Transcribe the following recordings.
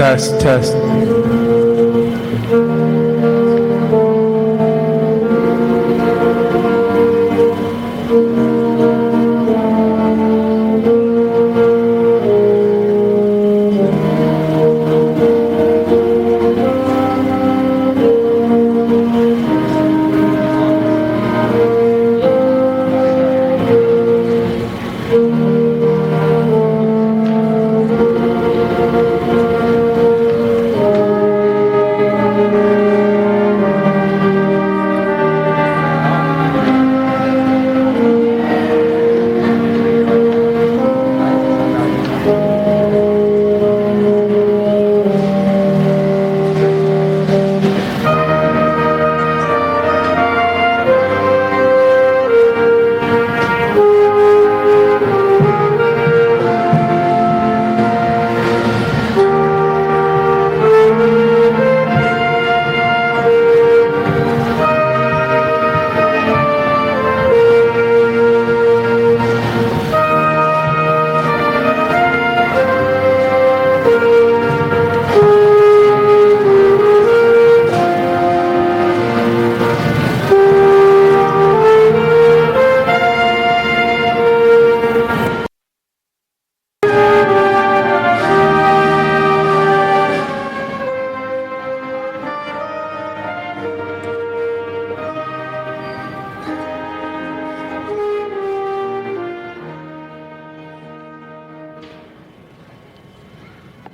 Test, test.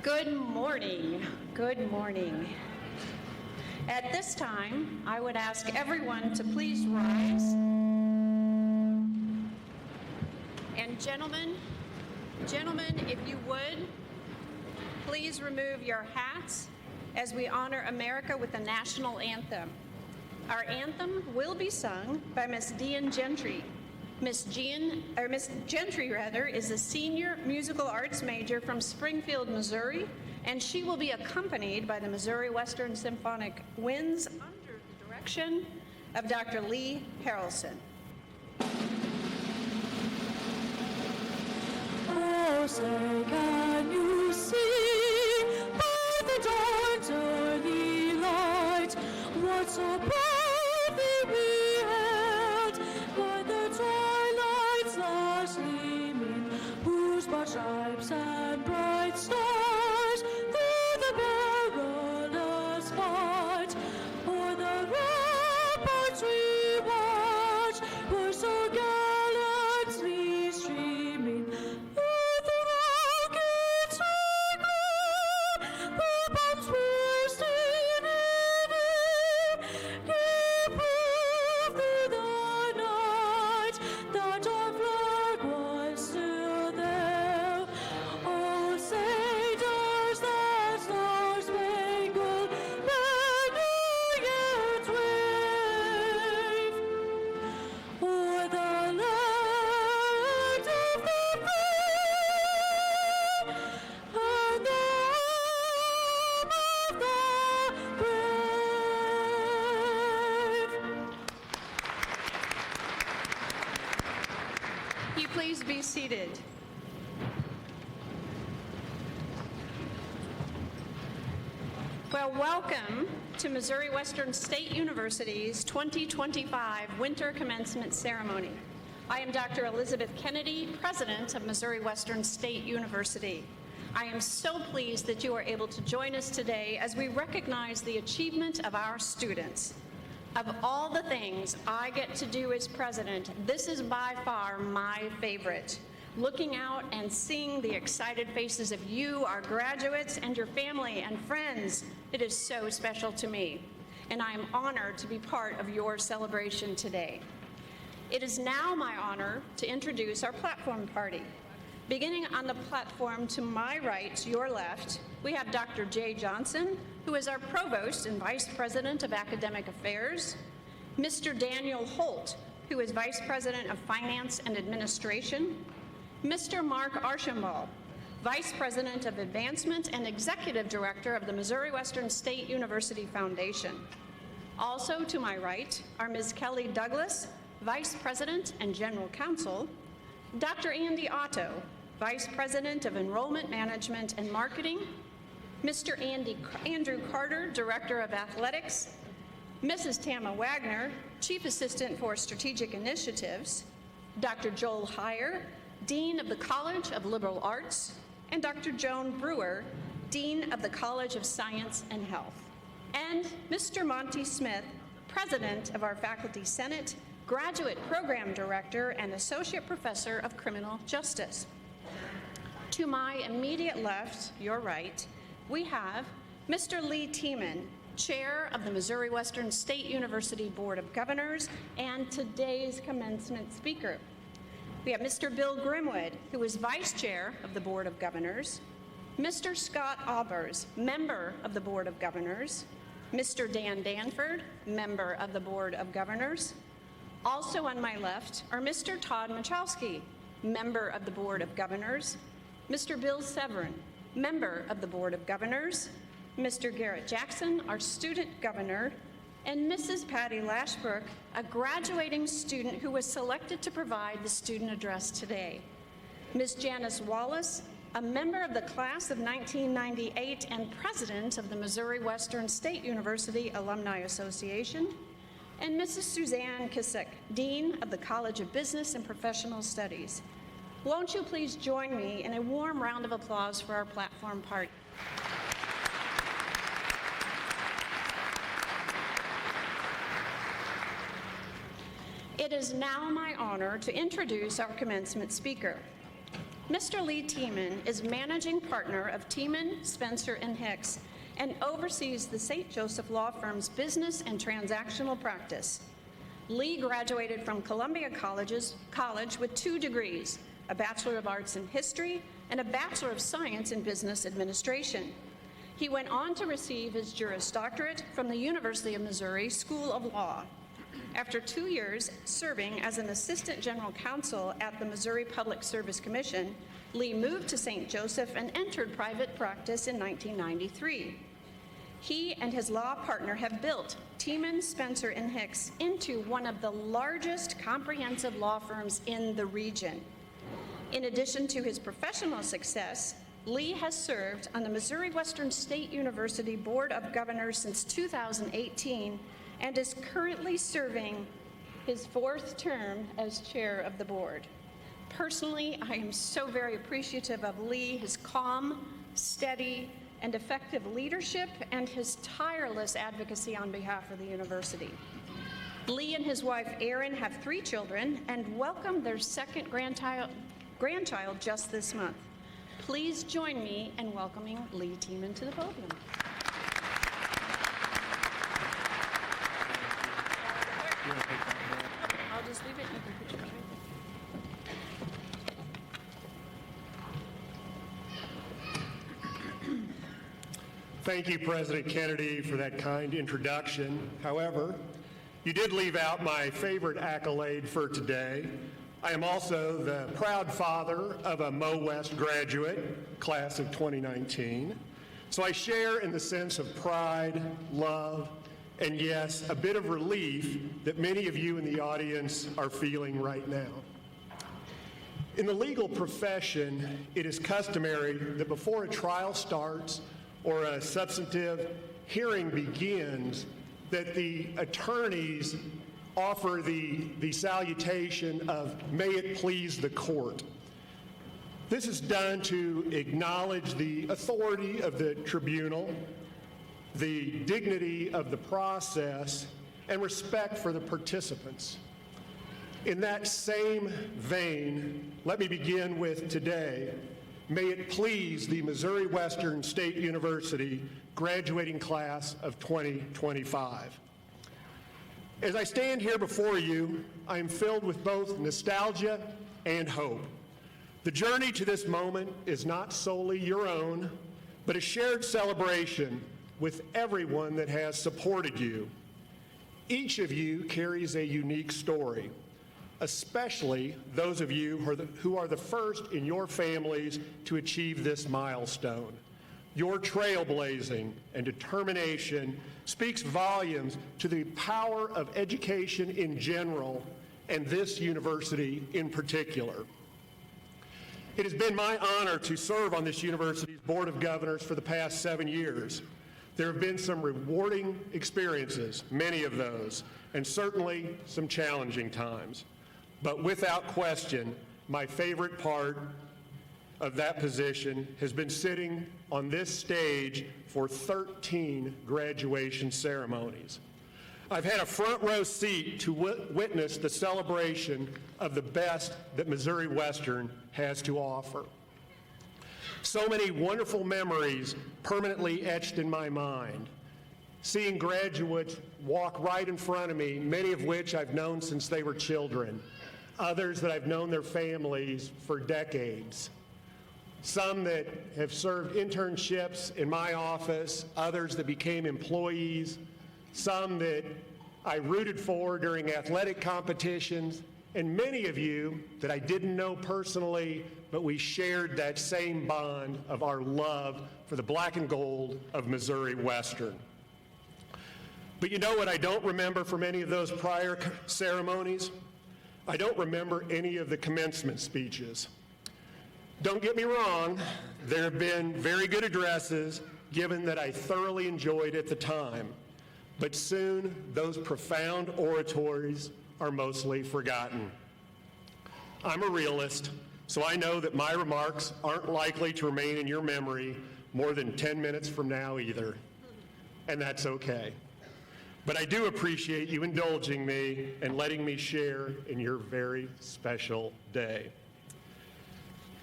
Good morning. Good morning. At this time, I would ask everyone to please rise. And gentlemen, if you would, please remove your hats as we honor America with the national anthem. Our anthem will be sung by Miss Dean Gentry. Miss Gentry is a senior musical arts major from Springfield, Missouri, and she will be accompanied by the Missouri Western Symphonic Winds under the direction of Dr. Lee Harrelson. Oh, say, can you see by the dawn's early light what so proudly we held by the twilight's last gleaming, whose broad stripes and bright stars through the perilous fight o'er the ramparts we watched were so gallantly streaming. Please be seated. Well, welcome to Missouri Western State University's 2025 Winter Commencement Ceremony. I am Dr. Elizabeth Kennedy, President of Missouri Western State University. I am so pleased that you are able to join us today as we recognize the achievement of our students. Of all the things I get to do as president, this is by far my favorite. Looking out and seeing the excited faces of you, our graduates, and your family and friends, it is so special to me, and I am honored to be part of your celebration today. It is now my honor to introduce our platform party. Beginning on the platform to my right, your left, we have Dr. Jay Johnson, who is our Provost and Vice President of Academic Affairs, Mr. Daniel Holt, who is Vice President of Finance and Administration, Mr. Mark Archambault, Vice President of Advancement and Executive Director of the Missouri Western State University Foundation. Also to my right are Ms. Kelly Douglas, Vice President and General Counsel, Dr. Andy Otto, Vice President of Enrollment Management and Marketing, Mr. Andrew Carter, Director of Athletics, Mrs. Tama Wagner, Chief Assistant for Strategic Initiatives, Dr. Joel Heyer, Dean of the College of Liberal Arts, and Dr. Joan Brewer, Dean of the College of Science and Health, and Mr. Monty Smith, President of our Faculty Senate, Graduate Program Director, and Associate Professor of Criminal Justice. To my immediate left, your right, we have Mr. Lee Tiemann, Chair of the Missouri Western State University Board of Governors and today's commencement speaker. We have Mr. Bill Grimwood, who is Vice Chair of the Board of Governors, Mr. Scott Aubers, Member of the Board of Governors, Mr. Dan Danford, Member of the Board of Governors. Also on my left are Mr. Todd Machowski, Member of the Board of Governors, Mr. Bill Severin, Member of the Board of Governors, Mr. Garrett Jackson, our Student Governor, and Mrs. Patty Lashbrook, a graduating student who was selected to provide the student address today. Ms. Janice Wallace, a member of the class of 1998 and president of the Missouri Western State University Alumni Association, and Mrs. Suzanne Kissick, Dean of the College of Business and Professional Studies. Won't you please join me in a warm round of applause for our platform party? It is now my honor to introduce our commencement speaker. Mr. Lee Tiemann is managing partner of Tiemann, Spencer & Hicks and oversees the St. Joseph Law Firm's business and transactional practice. Lee graduated from Columbia College with 2 degrees, a Bachelor of Arts in History and a Bachelor of Science in Business Administration. He went on to receive his Juris Doctorate from the University of Missouri School of Law. After 2 years serving as an Assistant General Counsel at the Missouri Public Service Commission, Lee moved to St. Joseph and entered private practice in 1993. He and his law partner have built Tiemann, Spencer & Hicks into one of the largest comprehensive law firms in the region. In addition to his professional success, Lee has served on the Missouri Western State University Board of Governors since 2018 and is currently serving his 4th term as chair of the board. Personally, I am so very appreciative of Lee, his calm, steady, and effective leadership, and his tireless advocacy on behalf of the university. Lee and his wife, Erin, have 3 children and welcomed their 2nd grandchild just this month. Please join me in welcoming Lee Tiemann to the podium. I'll just leave it and you can put yours right there. Thank you, President Kennedy, for that kind introduction. However, you did leave out my favorite accolade for today. I am also the proud father of a MoWest graduate, class of 2019. So I share in the sense of pride, love, and yes, a bit of relief that many of you in the audience are feeling right now. In the legal profession, it is customary that before a trial starts or a substantive hearing begins, that the attorneys offer the salutation of, "May it please the court." This is done to acknowledge the authority of the tribunal, the dignity of the process, and respect for the participants. In that same vein, let me begin with today. May it please the Missouri Western State University graduating class of 2025. As I stand here before you, I am filled with both nostalgia and hope. The journey to this moment is not solely your own, but a shared celebration with everyone that has supported you. Each of you carries a unique story, especially those of you who are the first in your families to achieve this milestone. Your trailblazing and determination speaks volumes to the power of education in general and this university in particular. It has been my honor to serve on this university's Board of Governors for the past 7 years. There have been some rewarding experiences, many of those, and certainly some challenging times. But without question, my favorite part of that position has been sitting on this stage for 13 graduation ceremonies. I've had a front row seat to witness the celebration of the best that Missouri Western has to offer. So many wonderful memories permanently etched in my mind. Seeing graduates walk right in front of me, many of which I've known since they were children, others that I've known their families for decades. Some that have served internships in my office, others that became employees, some that I rooted for during athletic competitions, and many of you that I didn't know personally, but we shared that same bond of our love for the black and gold of Missouri Western. But you know what I don't remember from any of those prior ceremonies? I don't remember any of the commencement speeches. Don't get me wrong, there have been very good addresses given that I thoroughly enjoyed at the time, but soon those profound oratories are mostly forgotten. I'm a realist, so I know that my remarks aren't likely to remain in your memory more than 10 minutes from now either, and that's okay. But I do appreciate you indulging me and letting me share in your very special day.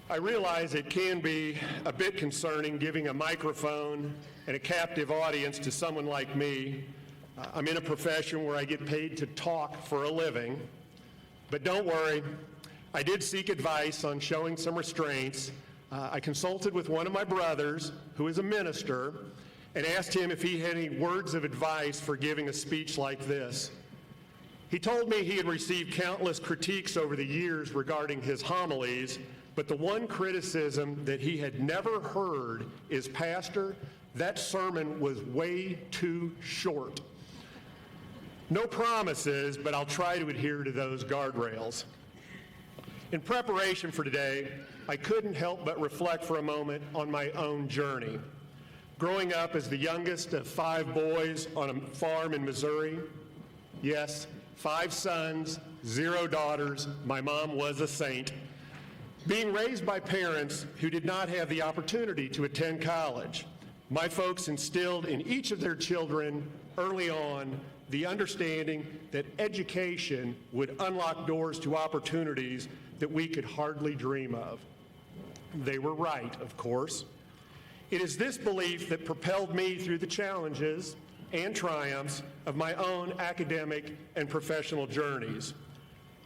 I realize it can be a bit concerning giving a microphone and a captive audience to someone like me. I'm in a profession where I get paid to talk for a living, but don't worry, I did seek advice on showing some restraints. I consulted with one of my brothers, who is a minister, and asked him if he had any words of advice for giving a speech like this. He told me he had received countless critiques over the years regarding his homilies, but the one criticism that he had never heard is, "Pastor, that sermon was way too short." No promises, but I'll try to adhere to those guardrails. In preparation for today, I couldn't help but reflect for a moment on my own journey. Growing up as the youngest of 5 boys on a farm in Missouri, yes, 5 sons, 0 daughters, my mom was a saint. Being raised by parents who did not have the opportunity to attend college, my folks instilled in each of their children early on the understanding that education would unlock doors to opportunities that we could hardly dream of. They were right, of course. It is this belief that propelled me through the challenges and triumphs of my own academic and professional journeys.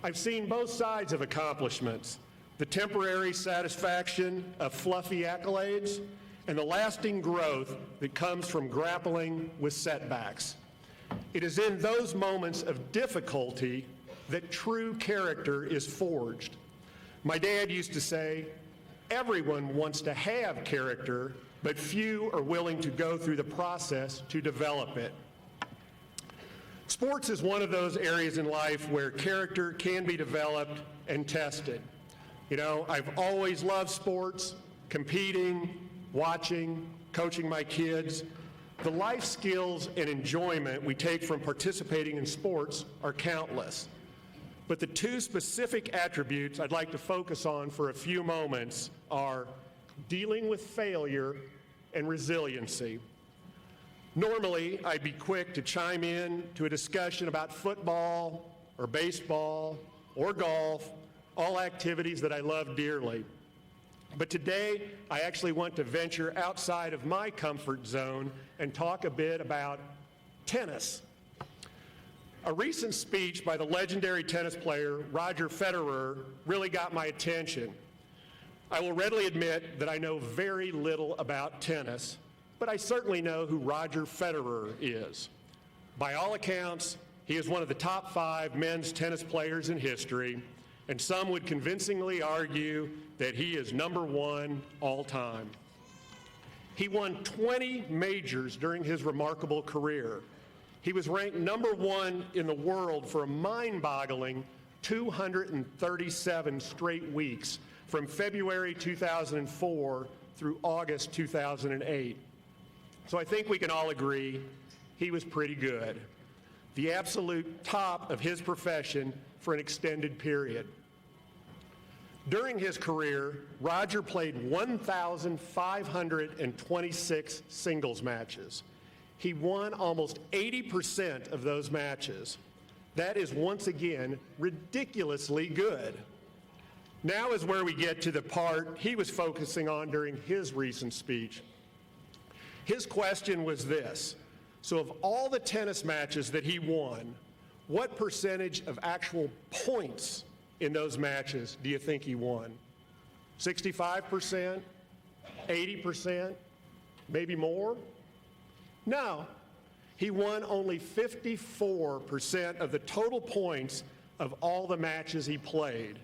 I've seen both sides of accomplishments, the temporary satisfaction of fluffy accolades and the lasting growth that comes from grappling with setbacks. It is in those moments of difficulty that true character is forged. My dad used to say, "Everyone wants to have character, but few are willing to go through the process to develop it." Sports is one of those areas in life where character can be developed and tested. You know, I've always loved sports, competing, watching, coaching my kids. The life skills and enjoyment we take from participating in sports are countless. But the 2 specific attributes I'd like to focus on for a few moments are dealing with failure and resiliency. Normally, I'd be quick to chime in to a discussion about football or baseball or golf, all activities that I love dearly. But today, I actually want to venture outside of my comfort zone and talk a bit about tennis. A recent speech by the legendary tennis player Roger Federer really got my attention. I will readily admit that I know very little about tennis, but I certainly know who Roger Federer is. By all accounts, he is one of the top 5 men's tennis players in history, and some would convincingly argue that he is number 1 all time. He won 20 majors during his remarkable career. He was ranked number 1 in the world for a mind-boggling 237 straight weeks from February 2004 through August 2008. So I think we can all agree he was pretty good. The absolute top of his profession for an extended period. During his career, Roger played 1,526 singles matches. He won almost 80% of those matches. That is once again ridiculously good. Now is where we get to the part he was focusing on during his recent speech. His question was this: so of all the tennis matches that he won, what percentage of actual points in those matches do you think he won? 65%? 80%? Maybe more? No. He won only 54% of the total points of all the matches he played.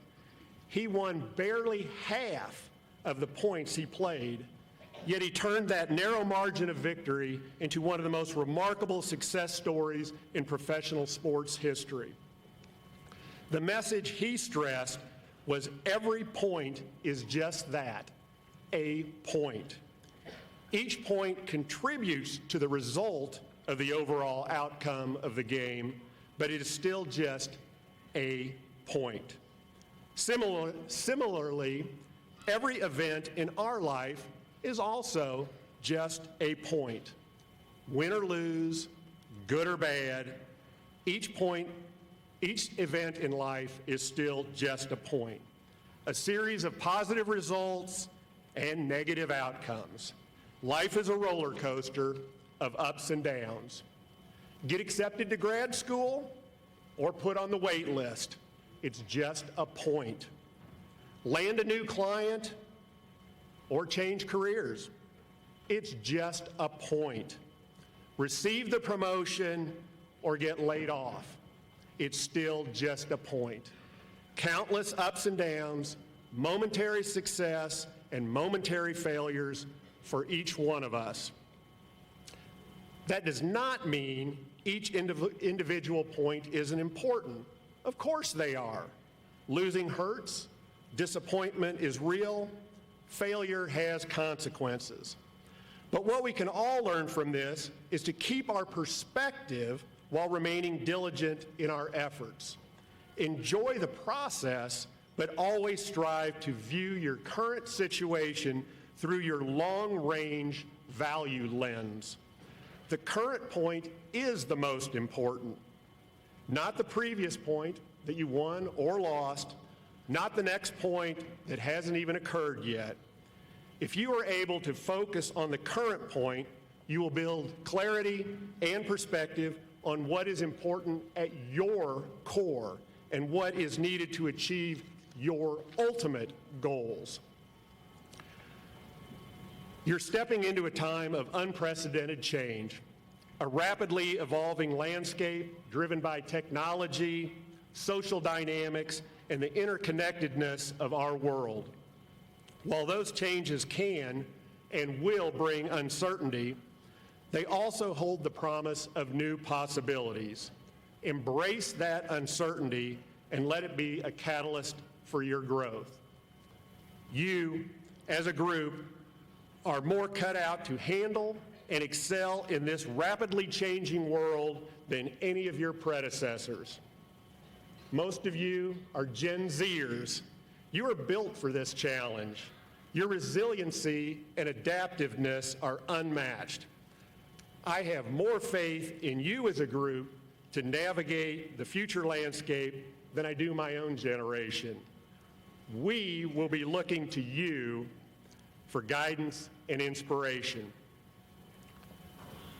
He won barely half of the points he played, yet he turned that narrow margin of victory into one of the most remarkable success stories in professional sports history. The message he stressed was every point is just that, a point. Each point contributes to the result of the overall outcome of the game, but it is still just a point. Similarly, every event in our life is also just a point. Win or lose, good or bad, each event in life is still just a point. A series of positive results and negative outcomes. Life is a roller coaster of ups and downs. Get accepted to grad school or put on the wait list. It's just a point. Land a new client or change careers. It's just a point. Receive the promotion or get laid off. It's still just a point. Countless ups and downs, momentary success, and momentary failures for each one of us. That does not mean each individual point isn't important. Of course they are. Losing hurts, disappointment is real, failure has consequences. But what we can all learn from this is to keep our perspective while remaining diligent in our efforts. Enjoy the process, but always strive to view your current situation through your long-range value lens. The current point is the most important. Not the previous point that you won or lost, not the next point that hasn't even occurred yet. If you are able to focus on the current point, you will build clarity and perspective on what is important at your core and what is needed to achieve your ultimate goals. You're stepping into a time of unprecedented change, a rapidly evolving landscape driven by technology, social dynamics, and the interconnectedness of our world. While those changes can and will bring uncertainty, they also hold the promise of new possibilities. Embrace that uncertainty and let it be a catalyst for your growth. You, as a group, are more cut out to handle and excel in this rapidly changing world than any of your predecessors. Most of you are Gen Zers. You are built for this challenge. Your resiliency and adaptiveness are unmatched. I have more faith in you as a group to navigate the future landscape than I do my own generation. We will be looking to you for guidance and inspiration.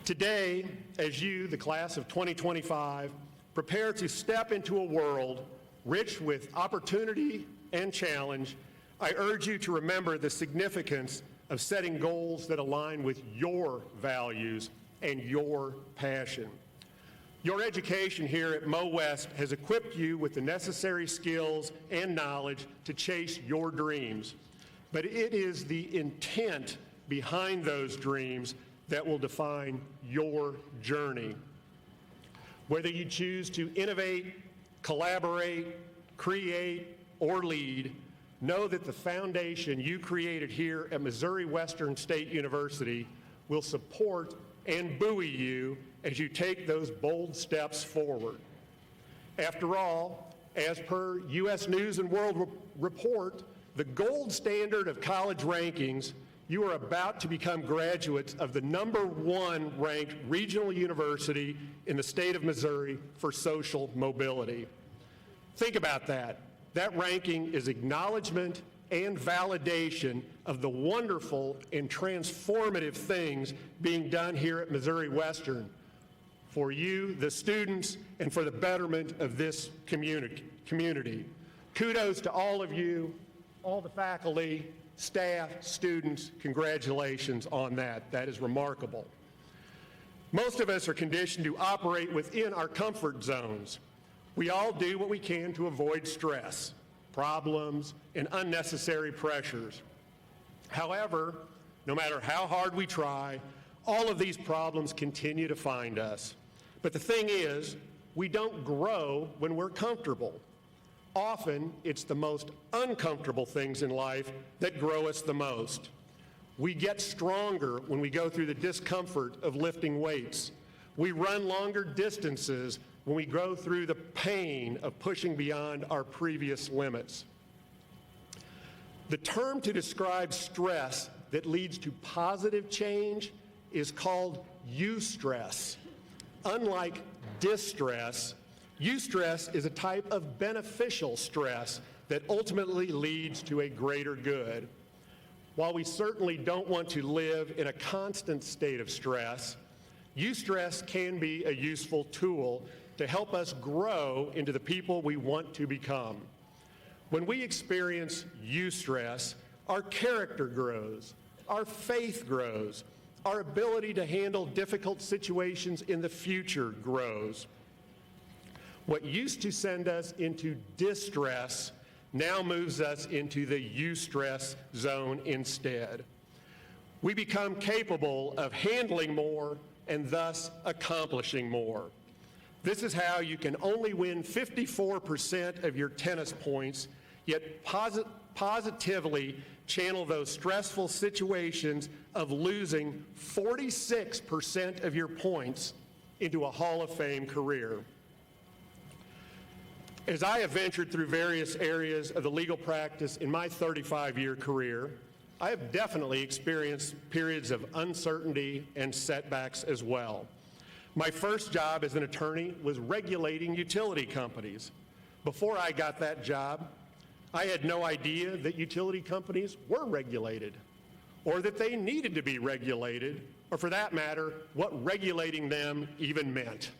Today, as you, the class of 2025, prepare to step into a world rich with opportunity and challenge, I urge you to remember the significance of setting goals that align with your values and your passion. Your education here at MoWest has equipped you with the necessary skills and knowledge to chase your dreams, but it is the intent behind those dreams that will define your journey. Whether you choose to innovate, collaborate, create, or lead, know that the foundation you created here at Missouri Western State University will support and buoy you as you take those bold steps forward. After all, as per U.S. News and World Report, the gold standard of college rankings, you are about to become graduates of the #1 ranked regional university in the state of Missouri for social mobility. Think about that. That ranking is acknowledgement and validation of the wonderful and transformative things being done here at Missouri Western for you, the students, and for the betterment of this community. Kudos to all of you, all the faculty, staff, students. Congratulations on that. That is remarkable. Most of us are conditioned to operate within our comfort zones. We all do what we can to avoid stress, problems, and unnecessary pressures. However, no matter how hard we try, all of these problems continue to find us. But the thing is, we don't grow when we're comfortable. Often, it's the most uncomfortable things in life that grow us the most. We get stronger when we go through the discomfort of lifting weights. We run longer distances when we go through the pain of pushing beyond our previous limits. The term to describe stress that leads to positive change is called eustress. Unlike distress, eustress is a type of beneficial stress that ultimately leads to a greater good. While we certainly don't want to live in a constant state of stress, eustress can be a useful tool to help us grow into the people we want to become. When we experience eustress, our character grows, our faith grows, our ability to handle difficult situations in the future grows. What used to send us into distress now moves us into the eustress zone instead. We become capable of handling more and thus accomplishing more. This is how you can only win 54% of your tennis points, yet positively channel those stressful situations of losing 46% of your points into a Hall of Fame career. As I have ventured through various areas of the legal practice in my 35-year career, I have definitely experienced periods of uncertainty and setbacks as well. My first job as an attorney was regulating utility companies. Before I got that job, I had no idea that utility companies were regulated, or that they needed to be regulated, or for that matter, what regulating them even meant.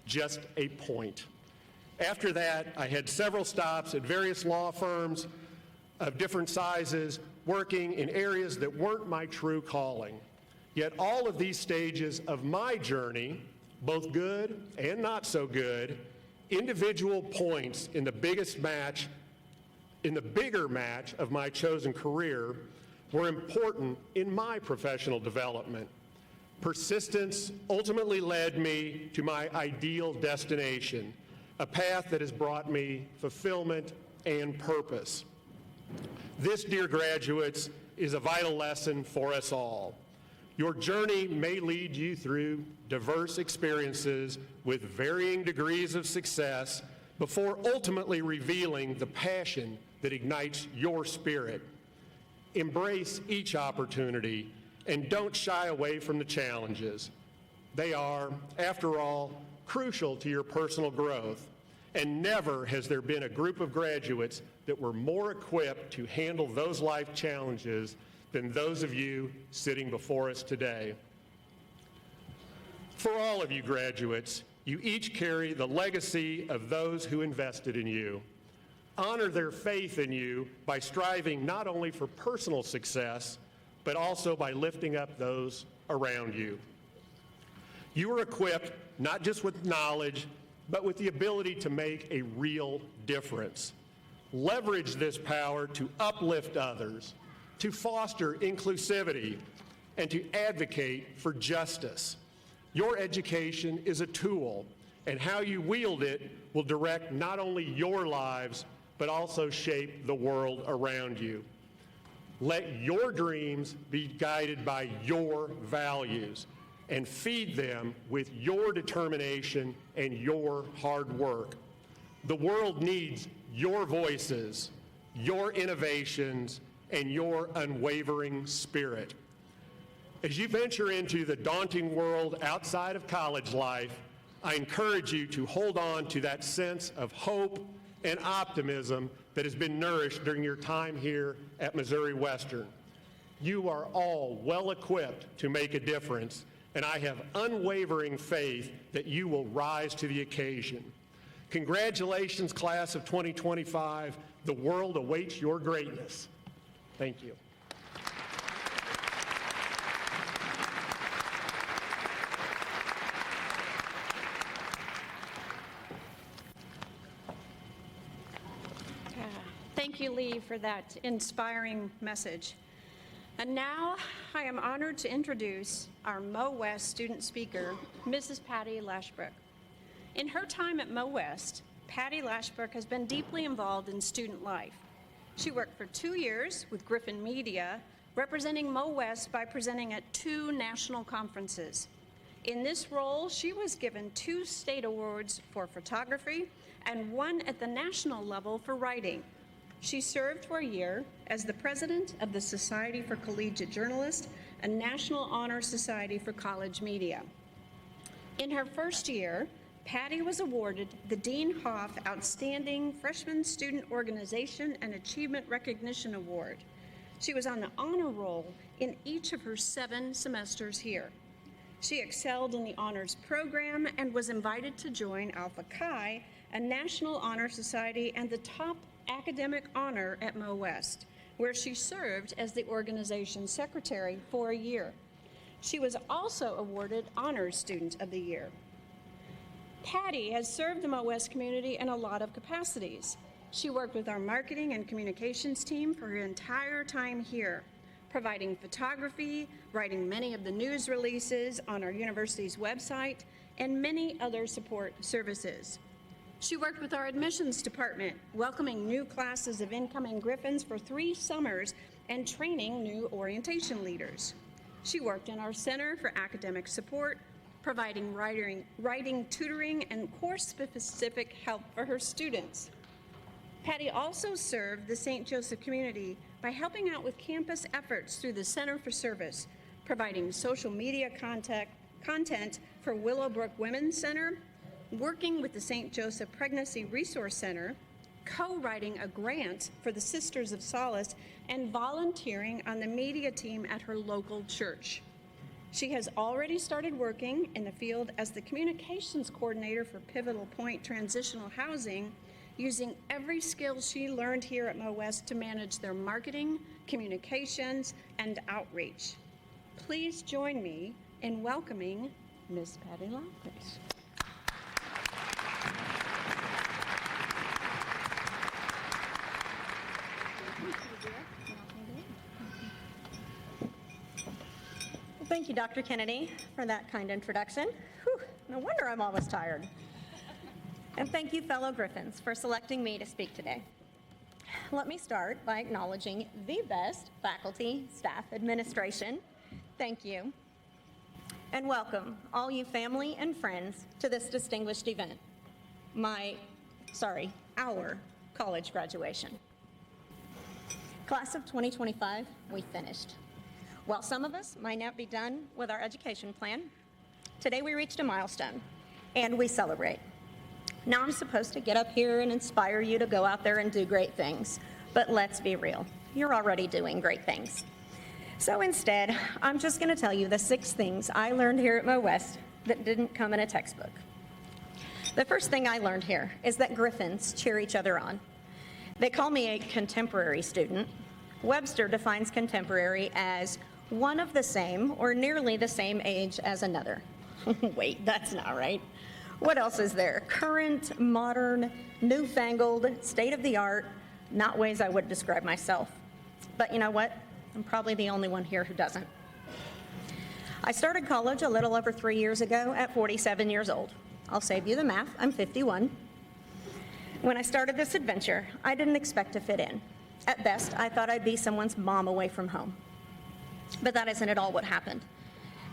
Just a point. After that, I had several stops at various law firms of different sizes, working in areas that weren't my true calling. Yet all of these stages of my journey, both good and not so good, individual points in the bigger match of my chosen career, were important in my professional development. Persistence ultimately led me to my ideal destination, a path that has brought me fulfillment and purpose. This, dear graduates, is a vital lesson for us all. Your journey may lead you through diverse experiences with varying degrees of success before ultimately revealing the passion that ignites your spirit. Embrace each opportunity and don't shy away from the challenges. They are, after all, crucial to your personal growth, and never has there been a group of graduates that were more equipped to handle those life challenges than those of you sitting before us today. For all of you graduates, you each carry the legacy of those who invested in you. Honor their faith in you by striving not only for personal success, but also by lifting up those around you. You are equipped not just with knowledge, but with the ability to make a real difference. Leverage this power to uplift others, to foster inclusivity, and to advocate for justice. Your education is a tool, and how you wield it will direct not only your lives, but also shape the world around you. Let your dreams be guided by your values and feed them with your determination and your hard work. The world needs your voices, your innovations, and your unwavering spirit. As you venture into the daunting world outside of college life, I encourage you to hold on to that sense of hope and optimism that has been nourished during your time here at Missouri Western. You are all well equipped to make a difference, and I have unwavering faith that you will rise to the occasion. Congratulations, class of 2025. The world awaits your greatness. Thank you. Thank you, Lee, for that inspiring message. And now I am honored to introduce our MoWest student speaker, Mrs. Patty Lashbrook. In her time at MoWest, Patty Lashbrook has been deeply involved in student life. She worked for 2 years with Griffin Media, representing MoWest by presenting at 2 national conferences. In this role, she was given 2 state awards for photography and 1 at the national level for writing. She served for a year as the president of the Society for Collegiate Journalists and National Honor Society for College Media. In her first year, Patty was awarded the Dean Hoff Outstanding Freshman Student Organization and Achievement Recognition Award. She was on the honor roll in each of her 7 semesters here. She excelled in the honors program and was invited to join Alpha Chi, a National Honor Society and the top academic honor at MoWest, where she served as the organization's secretary for a year. She was also awarded Honors Student of the Year. Patty has served the MoWest community in a lot of capacities. She worked with our marketing and communications team for her entire time here, providing photography, writing many of the news releases on our university's website, and many other support services. She worked with our admissions department, welcoming new classes of incoming Griffins for 3 summers and training new orientation leaders. She worked in our Center for Academic Support, providing writing, tutoring, and course-specific help for her students. Patty also served the St. Joseph community by helping out with campus efforts through the Center for Service, providing social media content for Willowbrook Women's Center, working with the St. Joseph Pregnancy Resource Center, co-writing a grant for the Sisters of Solace, and volunteering on the media team at her local church. She has already started working in the field as the communications coordinator for Pivotal Point Transitional Housing, using every skill she learned here at MoWest to manage their marketing, communications, and outreach. Please join me in welcoming Ms. Patty Lashbrook. Thank you, Dr. Kennedy, for that kind introduction. Whew, no wonder I'm always tired. And thank you, fellow Griffins, for selecting me to speak today. Let me start by acknowledging the best faculty, staff, administration. Thank you. And welcome all you family and friends to this distinguished event, our college graduation. Class of 2025, we finished. While some of us might not be done with our education plan, today we reached a milestone, and we celebrate. Now I'm supposed to get up here and inspire you to go out there and do great things, but let's be real, you're already doing great things. So instead, I'm just going to tell you the 6 things I learned here at MoWest that didn't come in a textbook. The first thing I learned here is that Griffins cheer each other on. They call me a contemporary student. Webster defines contemporary as one of the same or nearly the same age as another. Wait, that's not right. What else is there? Current, modern, newfangled, state-of-the-art, not ways I would describe myself. But you know what? I'm probably the only one here who doesn't. I started college a little over 3 years ago at 47 years old. I'll save you the math, I'm 51. When I started this adventure, I didn't expect to fit in. At best, I thought I'd be someone's mom away from home. But that isn't at all what happened.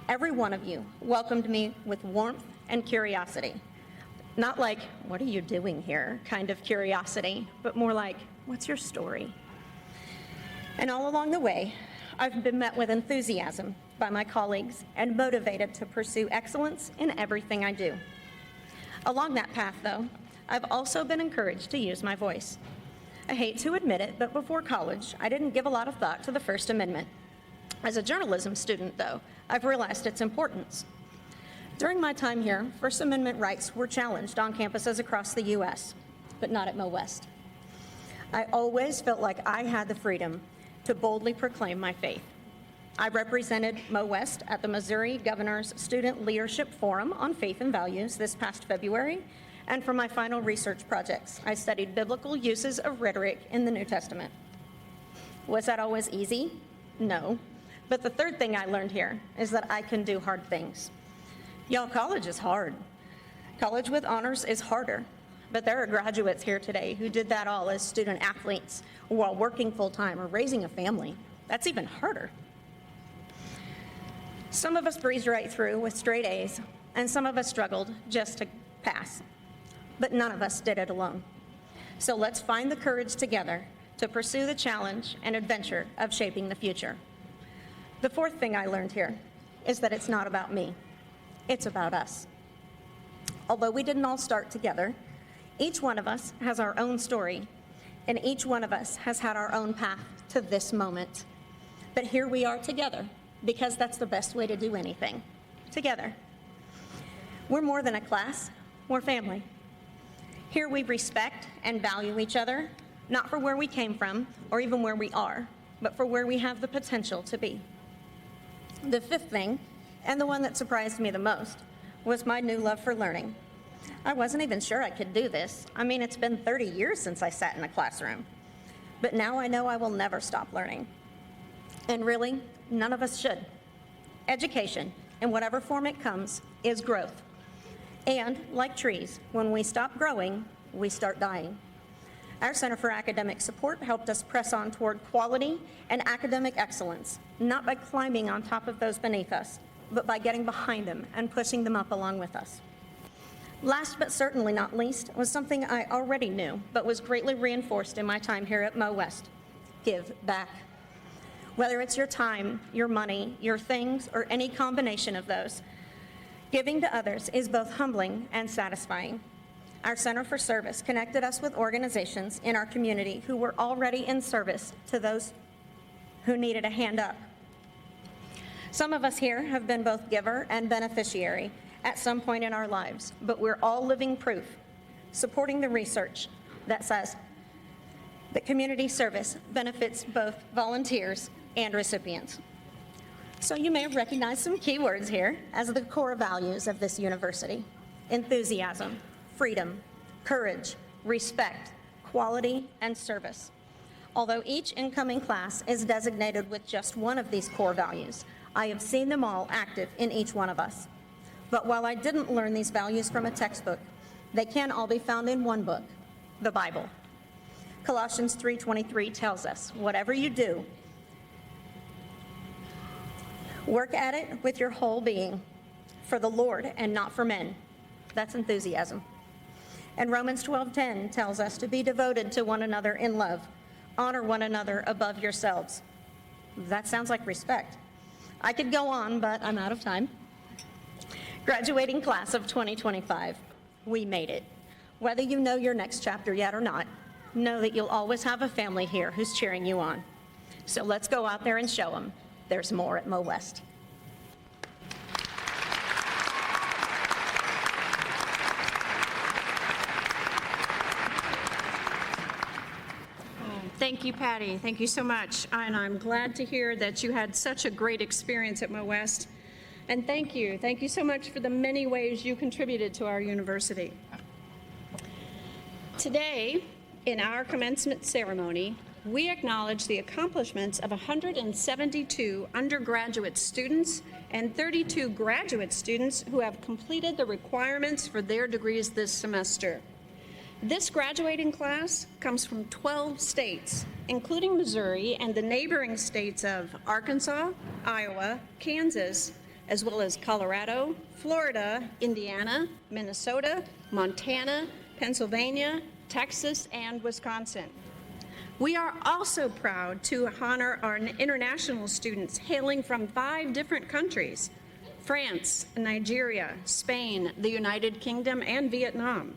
Every one of you welcomed me with warmth and curiosity. Not like, what are you doing here, kind of curiosity, but more like, what's your story? And all along the way, I've been met with enthusiasm by my colleagues and motivated to pursue excellence in everything I do. Along that path, though, I've also been encouraged to use my voice. I hate to admit it, but before college, I didn't give a lot of thought to the First Amendment. As a journalism student, though, I've realized its importance. During my time here, First Amendment rights were challenged on campuses across the U.S., but not at MoWest. I always felt like I had the freedom to boldly proclaim my faith. I represented MoWest at the Missouri Governor's Student Leadership Forum on Faith and Values this past February, and for my final research projects, I studied biblical uses of rhetoric in the New Testament. Was that always easy? No. But the third thing I learned here is that I can do hard things. Y'all, college is hard. College with honors is harder, but there are graduates here today who did that all as student athletes while working full-time or raising a family. That's even harder. Some of us breezed right through with straight A's, and some of us struggled just to pass. But none of us did it alone. So let's find the courage together to pursue the challenge and adventure of shaping the future. The fourth thing I learned here is that it's not about me. It's about us. Although we didn't all start together, each one of us has our own story, and each one of us has had our own path to this moment. But here we are together, because that's the best way to do anything, together. We're more than a class, we're family. Here we respect and value each other, not for where we came from or even where we are, but for where we have the potential to be. The fifth thing, and the one that surprised me the most, was my new love for learning. I wasn't even sure I could do this. I mean, it's been 30 years since I sat in a classroom. But now I know I will never stop learning. And really, none of us should. Education, in whatever form it comes, is growth. And like trees, when we stop growing, we start dying. Our Center for Academic Support helped us press on toward quality and academic excellence, not by climbing on top of those beneath us, but by getting behind them and pushing them up along with us. Last but certainly not least was something I already knew, but was greatly reinforced in my time here at MoWest: give back. Whether it's your time, your money, your things, or any combination of those, giving to others is both humbling and satisfying. Our Center for Service connected us with organizations in our community who were already in service to those who needed a hand up. Some of us here have been both giver and beneficiary at some point in our lives, but we're all living proof, supporting the research that says that community service benefits both volunteers and recipients. So you may have recognized some key words here as the core values of this university: enthusiasm, freedom, courage, respect, quality, and service. Although each incoming class is designated with just one of these core values, I have seen them all active in each one of us. But while I didn't learn these values from a textbook, they can all be found in one book, the Bible. Colossians 3:23 tells us, whatever you do, work at it with your whole being, for the Lord and not for men. That's enthusiasm. And Romans 12:10 tells us to be devoted to one another in love. Honor one another above yourselves. That sounds like respect. I could go on, but I'm out of time. Graduating class of 2025, we made it. Whether you know your next chapter yet or not, know that you'll always have a family here who's cheering you on. So let's go out there and show them there's more at MoWest. Thank you, Patty. Thank you so much. And I'm glad to hear that you had such a great experience at MoWest. And thank you. Thank you so much for the many ways you contributed to our university. Today, in our commencement ceremony, we acknowledge the accomplishments of 172 undergraduate students and 32 graduate students who have completed the requirements for their degrees this semester. This graduating class comes from 12 states, including Missouri and the neighboring states of Arkansas, Iowa, Kansas, as well as Colorado, Florida, Indiana, Minnesota, Montana, Pennsylvania, Texas, and Wisconsin. We are also proud to honor our international students hailing from 5 different countries: France, Nigeria, Spain, the United Kingdom, and Vietnam.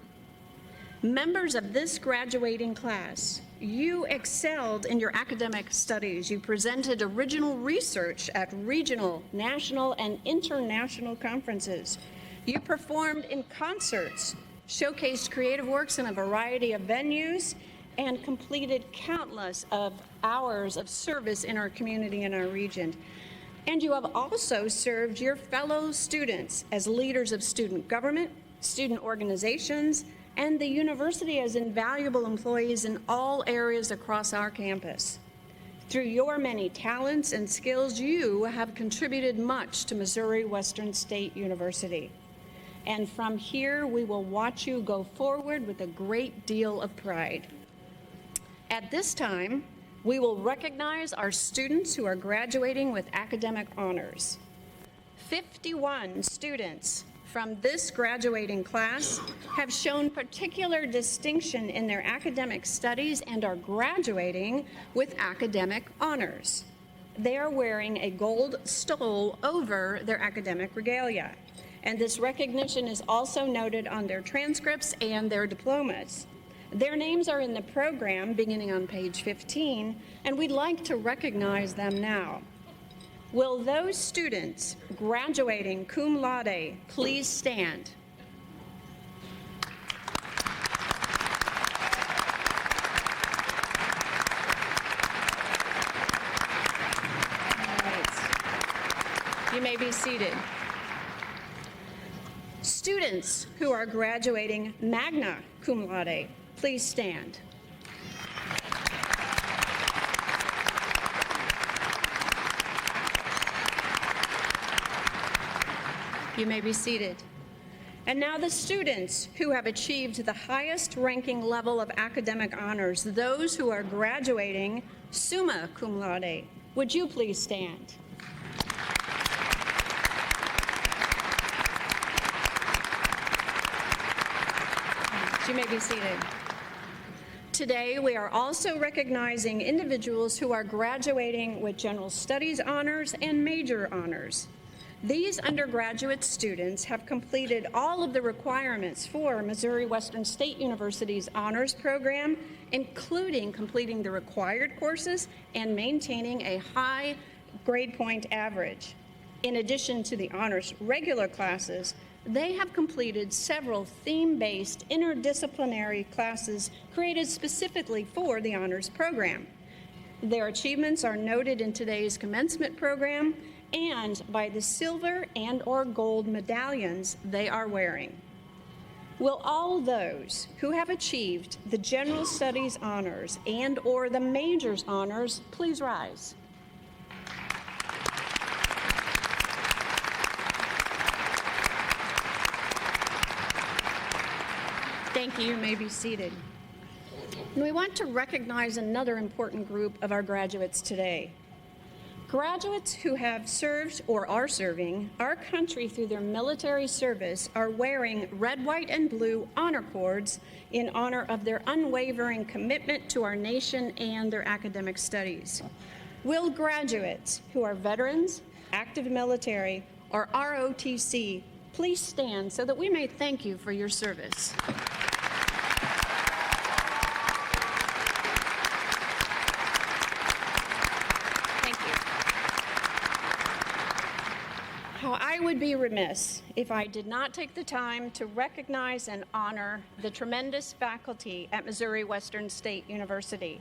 Members of this graduating class, you excelled in your academic studies. You presented original research at regional, national, and international conferences. You performed in concerts, showcased creative works in a variety of venues, and completed countless of hours of service in our community and our region. And you have also served your fellow students as leaders of student government, student organizations, and the university as invaluable employees in all areas across our campus. Through your many talents and skills, you have contributed much to Missouri Western State University. And from here, we will watch you go forward with a great deal of pride. At this time, we will recognize our students who are graduating with academic honors. 51 students from this graduating class have shown particular distinction in their academic studies and are graduating with academic honors. They are wearing a gold stole over their academic regalia, and this recognition is also noted on their transcripts and their diplomas. Their names are in the program beginning on page 15, and we'd like to recognize them now. Will those students graduating cum laude please stand? All right. You may be seated. Students who are graduating magna cum laude, please stand. You may be seated. And now the students who have achieved the highest ranking level of academic honors, those who are graduating summa cum laude, would you please stand? You may be seated. Today, we are also recognizing individuals who are graduating with general studies honors and major honors. These undergraduate students have completed all of the requirements for Missouri Western State University's honors program, including completing the required courses and maintaining a high grade point average. In addition to the honors regular classes, they have completed several theme-based interdisciplinary classes created specifically for the honors program. Their achievements are noted in today's commencement program and by the silver and/or gold medallions they are wearing. Will all those who have achieved the general studies honors and/or the majors honors please rise? Thank you. You may be seated. And we want to recognize another important group of our graduates today. Graduates who have served or are serving our country through their military service are wearing red, white, and blue honor cords in honor of their unwavering commitment to our nation and their academic studies. Will graduates who are veterans, active military, or ROTC please stand so that we may thank you for your service? I would be remiss if I did not take the time to recognize and honor the tremendous faculty at Missouri Western State University.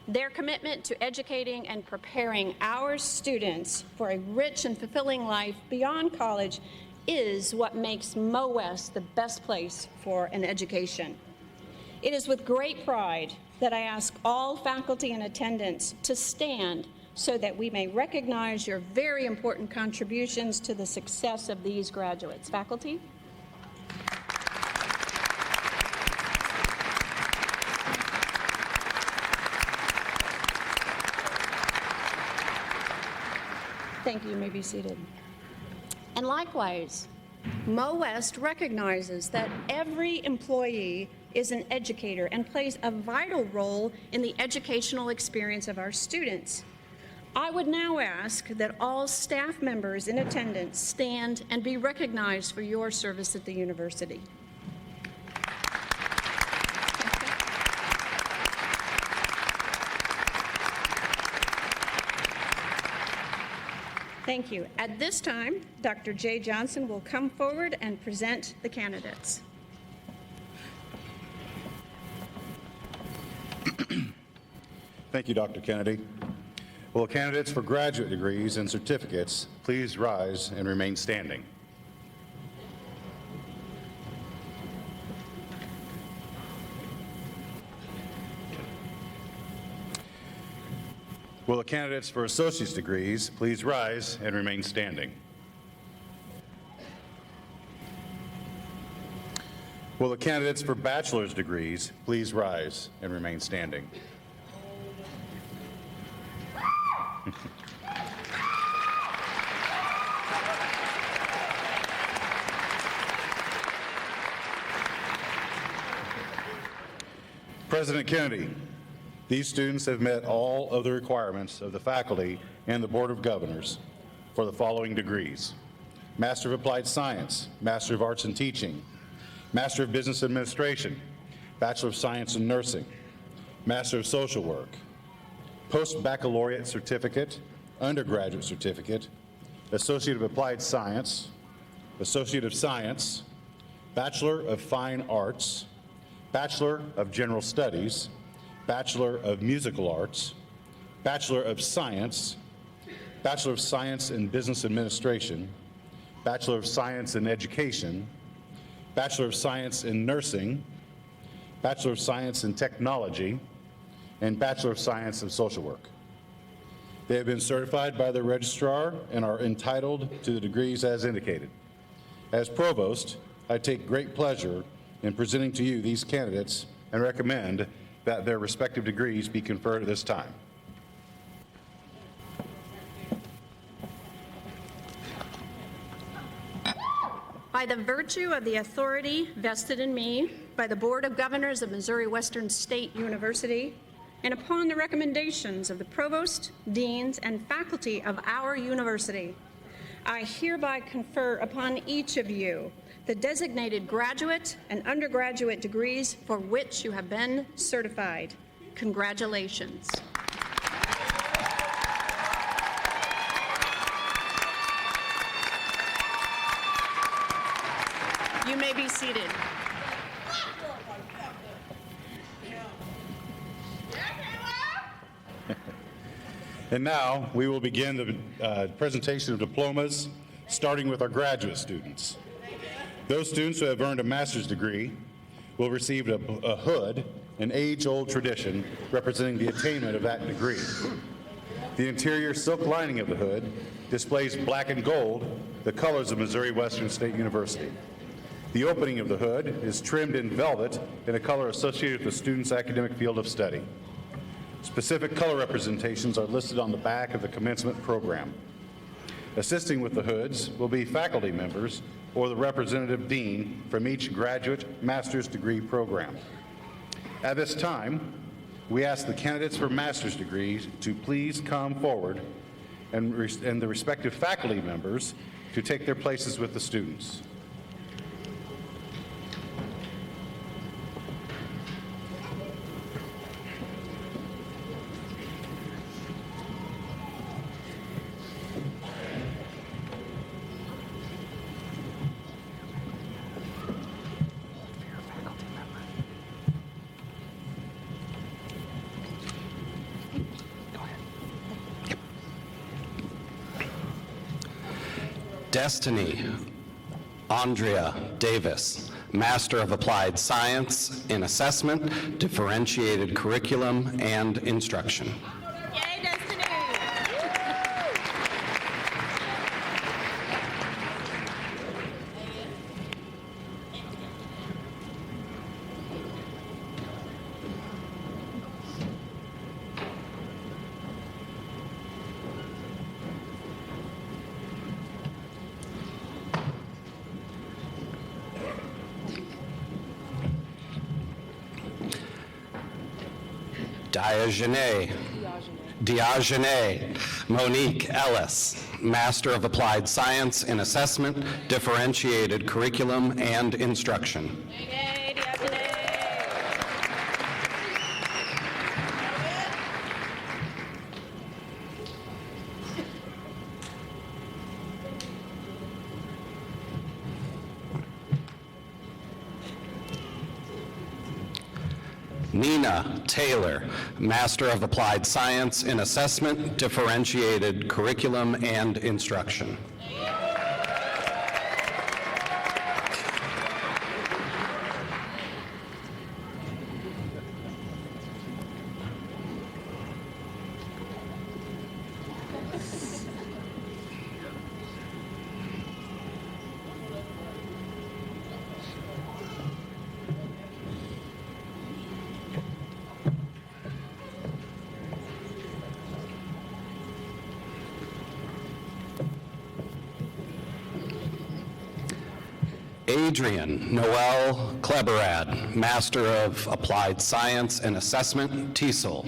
Their commitment to educating and preparing our students for a rich and fulfilling life beyond college is what makes MoWest the best place for an education. It is with great pride that I ask all faculty in attendance to stand so that we may recognize your very important contributions to the success of these graduates. Faculty? Thank you. You may be seated. And likewise, MoWest recognizes that every employee is an educator and plays a vital role in the educational experience of our students. I would now ask that all staff members in attendance stand and be recognized for your service at the university. Thank you. At this time, Dr. Jay Johnson will come forward and present the candidates. Thank you, Dr. Kennedy. Will candidates for graduate degrees and certificates please rise and remain standing? Will the candidates for associate's degrees please rise and remain standing? Will the candidates for bachelor's degrees please rise and remain standing? President Kennedy, these students have met all of the requirements of the faculty and the Board of Governors for the following degrees: Master of Applied Science, Master of Arts in Teaching, Master of Business Administration, Bachelor of Science in Nursing, Master of Social Work, Post-Baccalaureate Certificate, Undergraduate Certificate, Associate of Applied Science, Associate of Science, Bachelor of Fine Arts, Bachelor of General Studies, Bachelor of Musical Arts, Bachelor of Science, Bachelor of Science in Business Administration, Bachelor of Science in Education, Bachelor of Science in Nursing, Bachelor of Science in Technology, and Bachelor of Science in Social Work. They have been certified by the registrar and are entitled to the degrees as indicated. As provost, I take great pleasure in presenting to you these candidates and recommend that their respective degrees be conferred at this time. By the virtue of the authority vested in me by the Board of Governors of Missouri Western State University, and upon the recommendations of the provost, deans, and faculty of our university, I hereby confer upon each of you the designated graduate and undergraduate degrees for which you have been certified. Congratulations. You may be seated. And now we will begin the presentation of diplomas, starting with our graduate students. Those students who have earned a master's degree will receive a hood, an age-old tradition representing the attainment of that degree. The interior silk lining of the hood displays black and gold, the colors of Missouri Western State University. The opening of the hood is trimmed in velvet in a color associated with the student's academic field of study. Specific color representations are listed on the back of the commencement program. Assisting with the hoods will be faculty members or the representative dean from each graduate master's degree program. At this time, we ask the candidates for master's degrees to please come forward and the respective faculty members to take their places with the students. Destiny Andrea Davis, Master of Applied Science in Assessment, Differentiated Curriculum, and Instruction. Yay, Destiny! Diogene Monique Ellis, Master of Applied Science in Assessment, Differentiated Curriculum and Instruction. Yay, Diogene. Nina Taylor, Master of Applied Science in Assessment, Differentiated Curriculum and Instruction. Adrian Noel Kleberad, Master of Applied Science and Assessment, TESOL.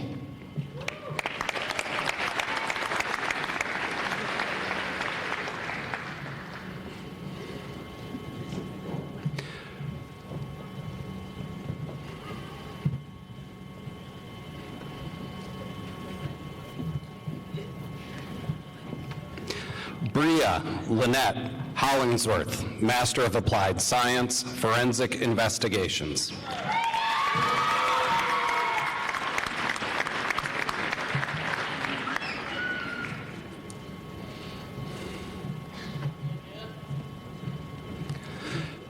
Bria Lynette Hollingsworth, Master of Applied Science, Forensic Investigations.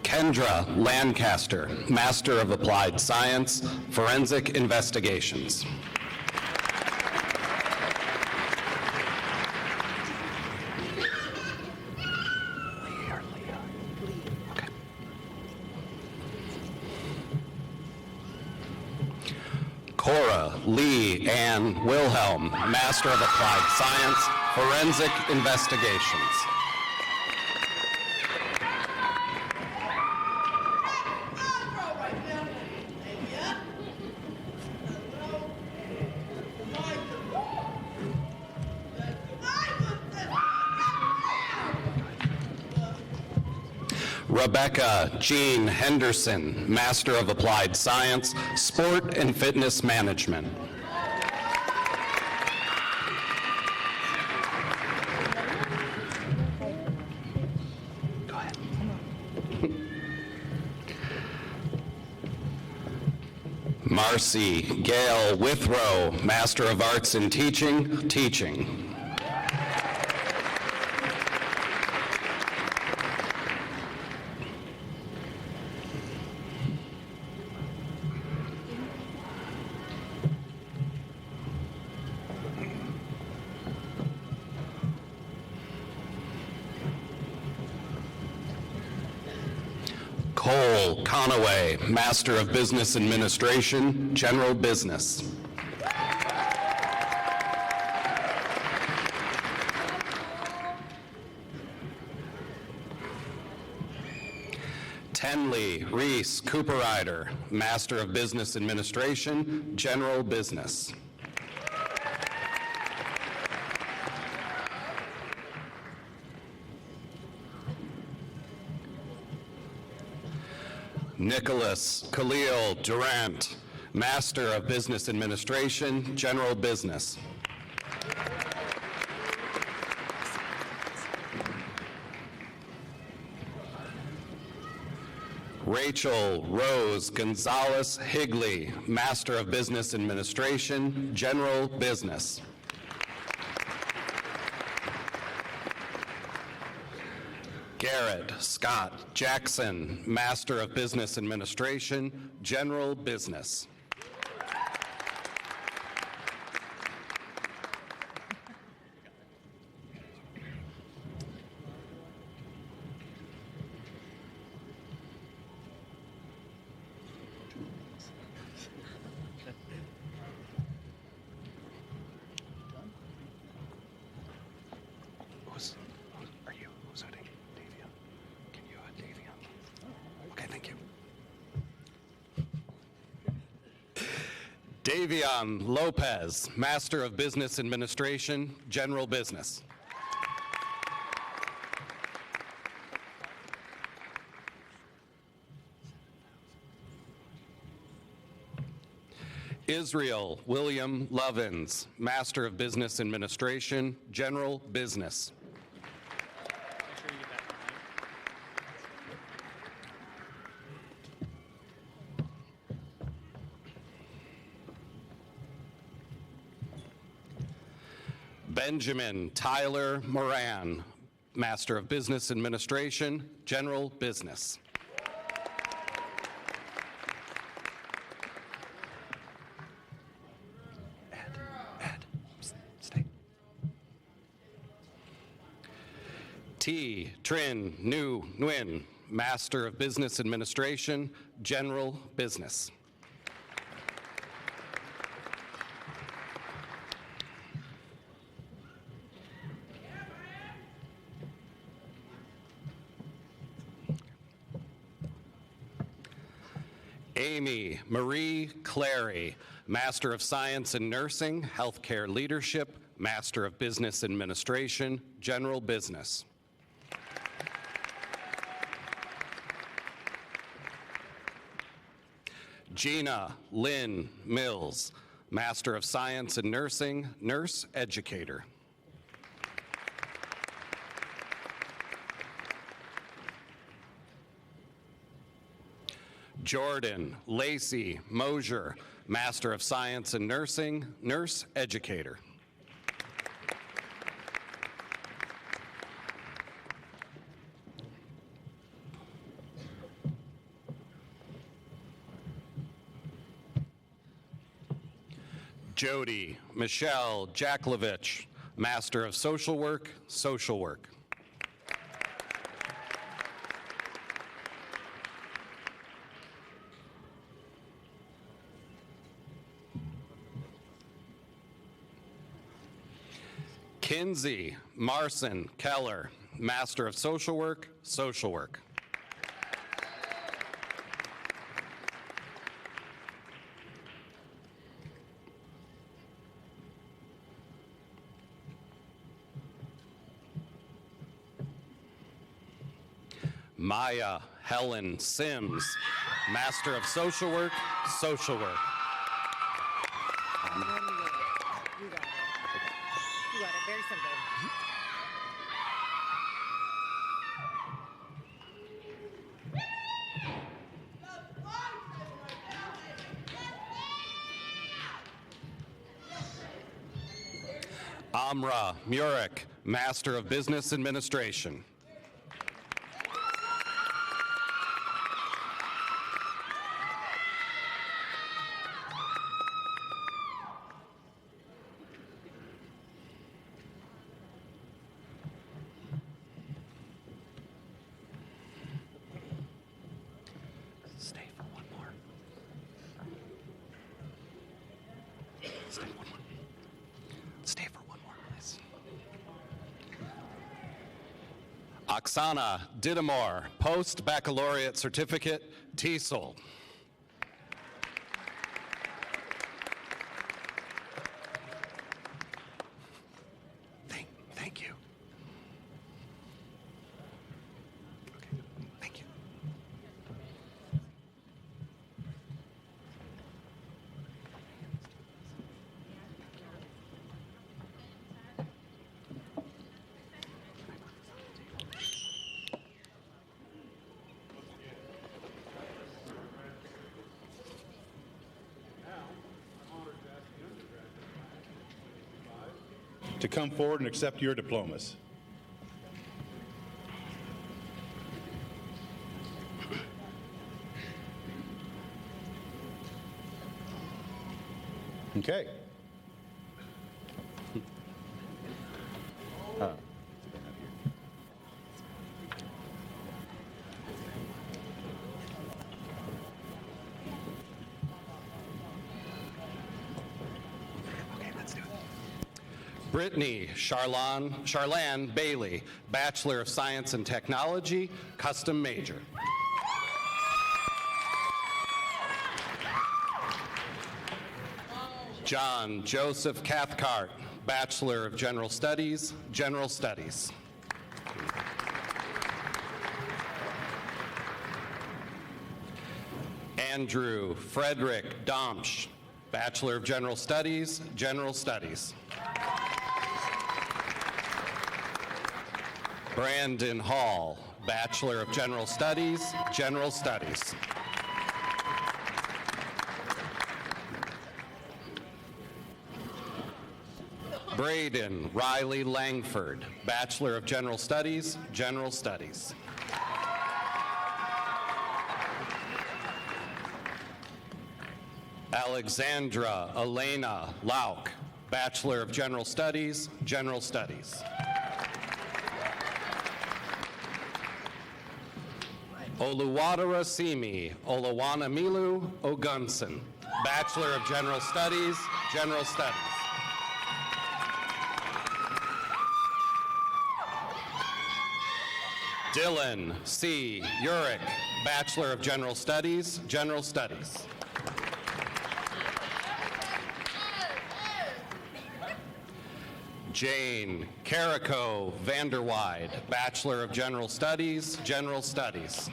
Kendra Lancaster, Master of Applied Science, Forensic Investigations. Cora Lee Ann Wilhelm, Master of Applied Science, Forensic Investigations. Rebecca Jean Henderson, Master of Applied Science, Sport and Fitness Management. Go ahead. Marcy Gail Withrow, Master of Arts in Teaching, Teaching. Cole Conaway, Master of Business Administration, General Business. Tenley Reese Cooperrider, Master of Business Administration, General Business. Nicholas Khalil Durant, Master of Business Administration, General Business. Rachel Rose Gonzalez Higley, Master of Business Administration, General Business. Garrett Scott Jackson, Master of Business Administration, General Business. Who's voting? Davia. Can you Davia? Okay, thank you. Davion Lopez, Master of Business Administration, General Business. Israel William Lovins, Master of Business Administration, General Business. Benjamin Tyler Moran, Master of Business Administration, General Business. Ed, stay. T. Trin Nu Nguyen, Master of Business Administration, General Business. Amy Marie Clary, Master of Science in Nursing, Healthcare Leadership, Master of Business Administration, General Business. Gina Lynn Mills, Master of Science in Nursing, Nurse Educator. Jordan Lacey Mosier, Master of Science in Nursing, Nurse Educator. Jody Michelle Jaklovich, Master of Social Work, Social Work. Kinsey Marson Keller, Master of Social Work, Social Work. Maya Helen Sims, Master of Social Work, Social Work. You got it. You got it. Very simple. Amra Murek, Master of Business Administration. Stay for one more. Stay one more. Stay for one more, please. Oksana Didamore, Post-Baccalaureate Certificate, TESOL. Thank you. Okay, thank you. To come forward and accept your diplomas. Okay. Okay, let's do it. Brittany Charlan Bailey, Bachelor of Science and Technology, Custom Major. John Joseph Cathcart, Bachelor of General Studies, General Studies. Andrew Frederick Domsch, Bachelor of General Studies, General Studies. Brandon Hall, Bachelor of General Studies, General Studies. Braden Riley Langford, Bachelor of General Studies, General Studies. Alexandra Elena Lauk, Bachelor of General Studies, General Studies. Oluwadara Simi Olawanamilu Ogunson, Bachelor of General Studies, General Studies. Dylan C. Urick, Bachelor of General Studies, General Studies. Jane Carico Vanderwide, Bachelor of General Studies, General Studies.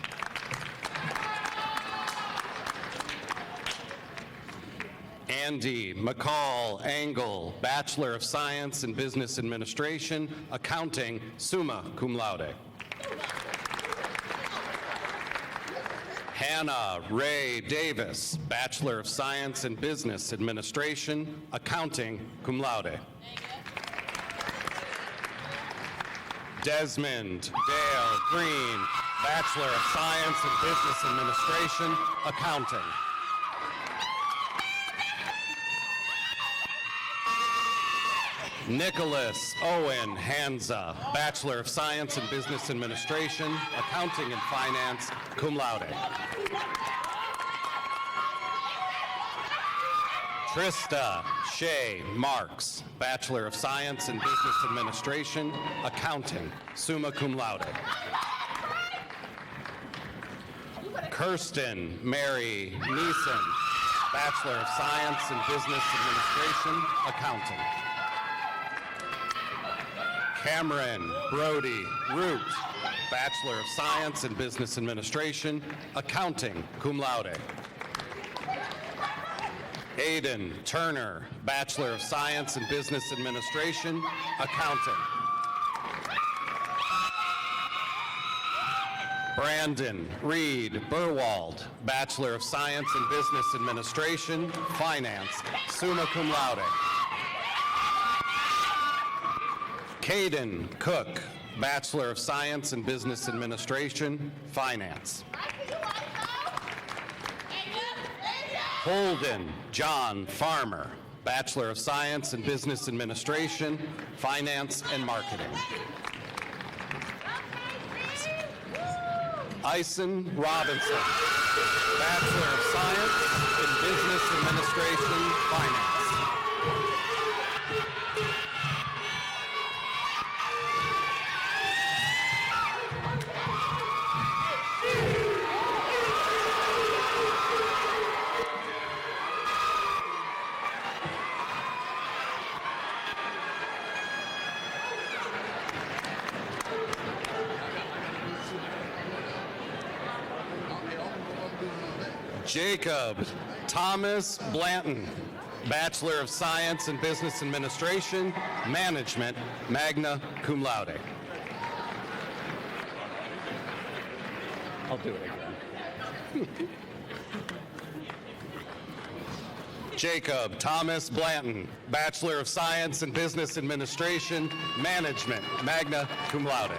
Andy McCall Engel, Bachelor of Science in Business Administration, Accounting, summa cum laude. Hannah Ray Davis, Bachelor of Science in Business Administration, Accounting, cum laude. Desmond Dale Green, Bachelor of Science in Business Administration, Accounting. Nicholas Owen Hanza, Bachelor of Science in Business Administration, Accounting and Finance, cum laude. Trista Shea Marks, Bachelor of Science in Business Administration, Accounting, summa cum laude. Kirsten Mary Neeson, Bachelor of Science in Business Administration, Accounting. Cameron Brody Root, Bachelor of Science in Business Administration, Accounting, cum laude. Aiden Turner, Bachelor of Science in Business Administration, Accounting. Brandon Reed Burwald, Bachelor of Science in Business Administration, Finance, summa cum laude. Caden Cook, Bachelor of Science in Business Administration, Finance. Holden John Farmer, Bachelor of Science in Business Administration, Finance and Marketing. Ison Robinson, Bachelor of Science in Business Administration, Finance. Jacob Thomas Blanton, Bachelor of Science in Business Administration, Management, magna cum laude. I'll do it again. Jacob Thomas Blanton, Bachelor of Science in Business Administration, Management, magna cum laude.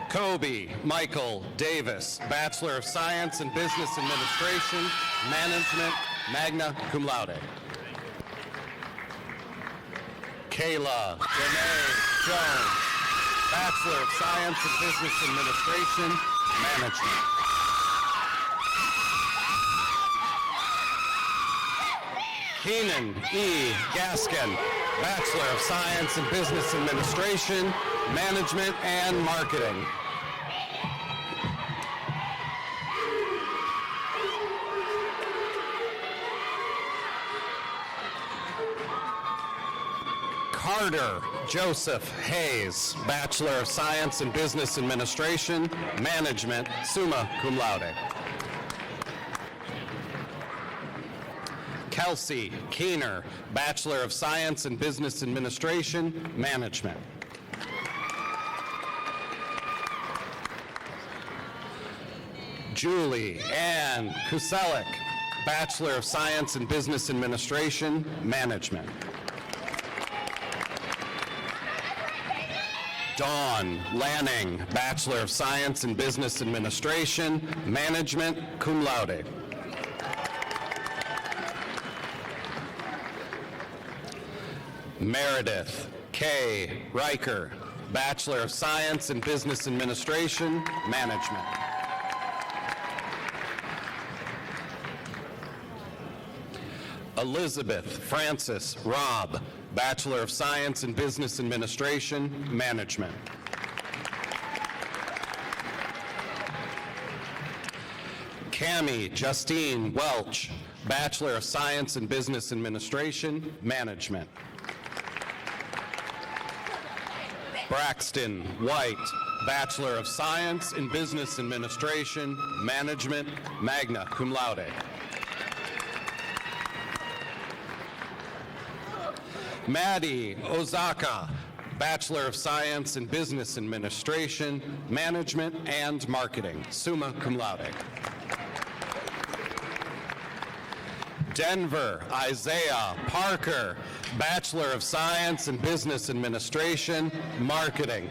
Kobe Michael Davis, Bachelor of Science in Business Administration, Management, magna cum laude. Kayla Renee Jones, Bachelor of Science in Business Administration, Management. Keenan E. Gaskin, Bachelor of Science in Business Administration, Management and Marketing. Carter Joseph Hayes, Bachelor of Science in Business Administration, Management, summa cum laude. Kelsey Keener, Bachelor of Science in Business Administration, Management. Julie Ann Kuselik, Bachelor of Science in Business Administration, Management. Dawn Lanning, Bachelor of Science in Business Administration, Management, cum laude. Meredith K. Riker, Bachelor of Science in Business Administration, Management. Elizabeth Francis Robb, Bachelor of Science in Business Administration, Management. Cami Justine Welch, Bachelor of Science in Business Administration, Management. Braxton White, Bachelor of Science in Business Administration, Management, magna cum laude. Maddie Ozaka, Bachelor of Science in Business Administration, Management, and Marketing, summa cum laude. Denver Isaiah Parker, Bachelor of Science in Business Administration, Marketing.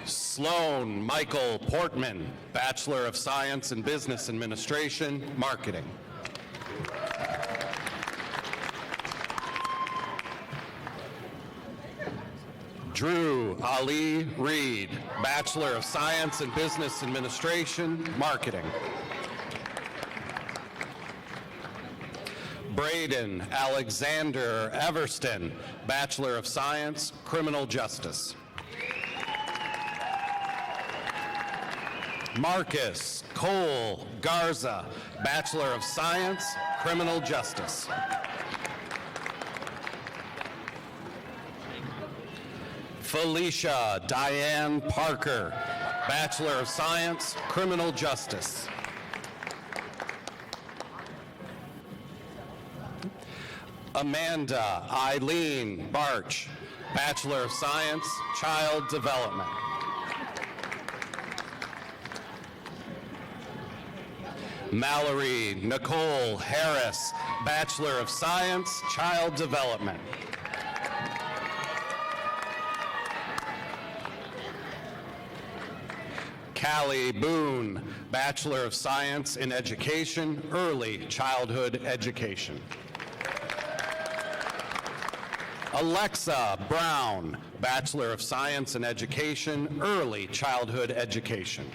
Sloan Michael Portman, Bachelor of Science in Business Administration, Marketing. Drew Ali Reed, Bachelor of Science in Business Administration, Marketing. Braden Alexander Everston, Bachelor of Science, Criminal Justice. Marcus Cole Garza, Bachelor of Science, Criminal Justice. Felicia Diane Parker, Bachelor of Science, Criminal Justice. Amanda Eileen Barch, Bachelor of Science, Child Development. Mallory Nicole Harris, Bachelor of Science, Child Development. Callie Boone, Bachelor of Science in Education, Early Childhood Education. Alexa Brown, Bachelor of Science in Education, Early Childhood Education.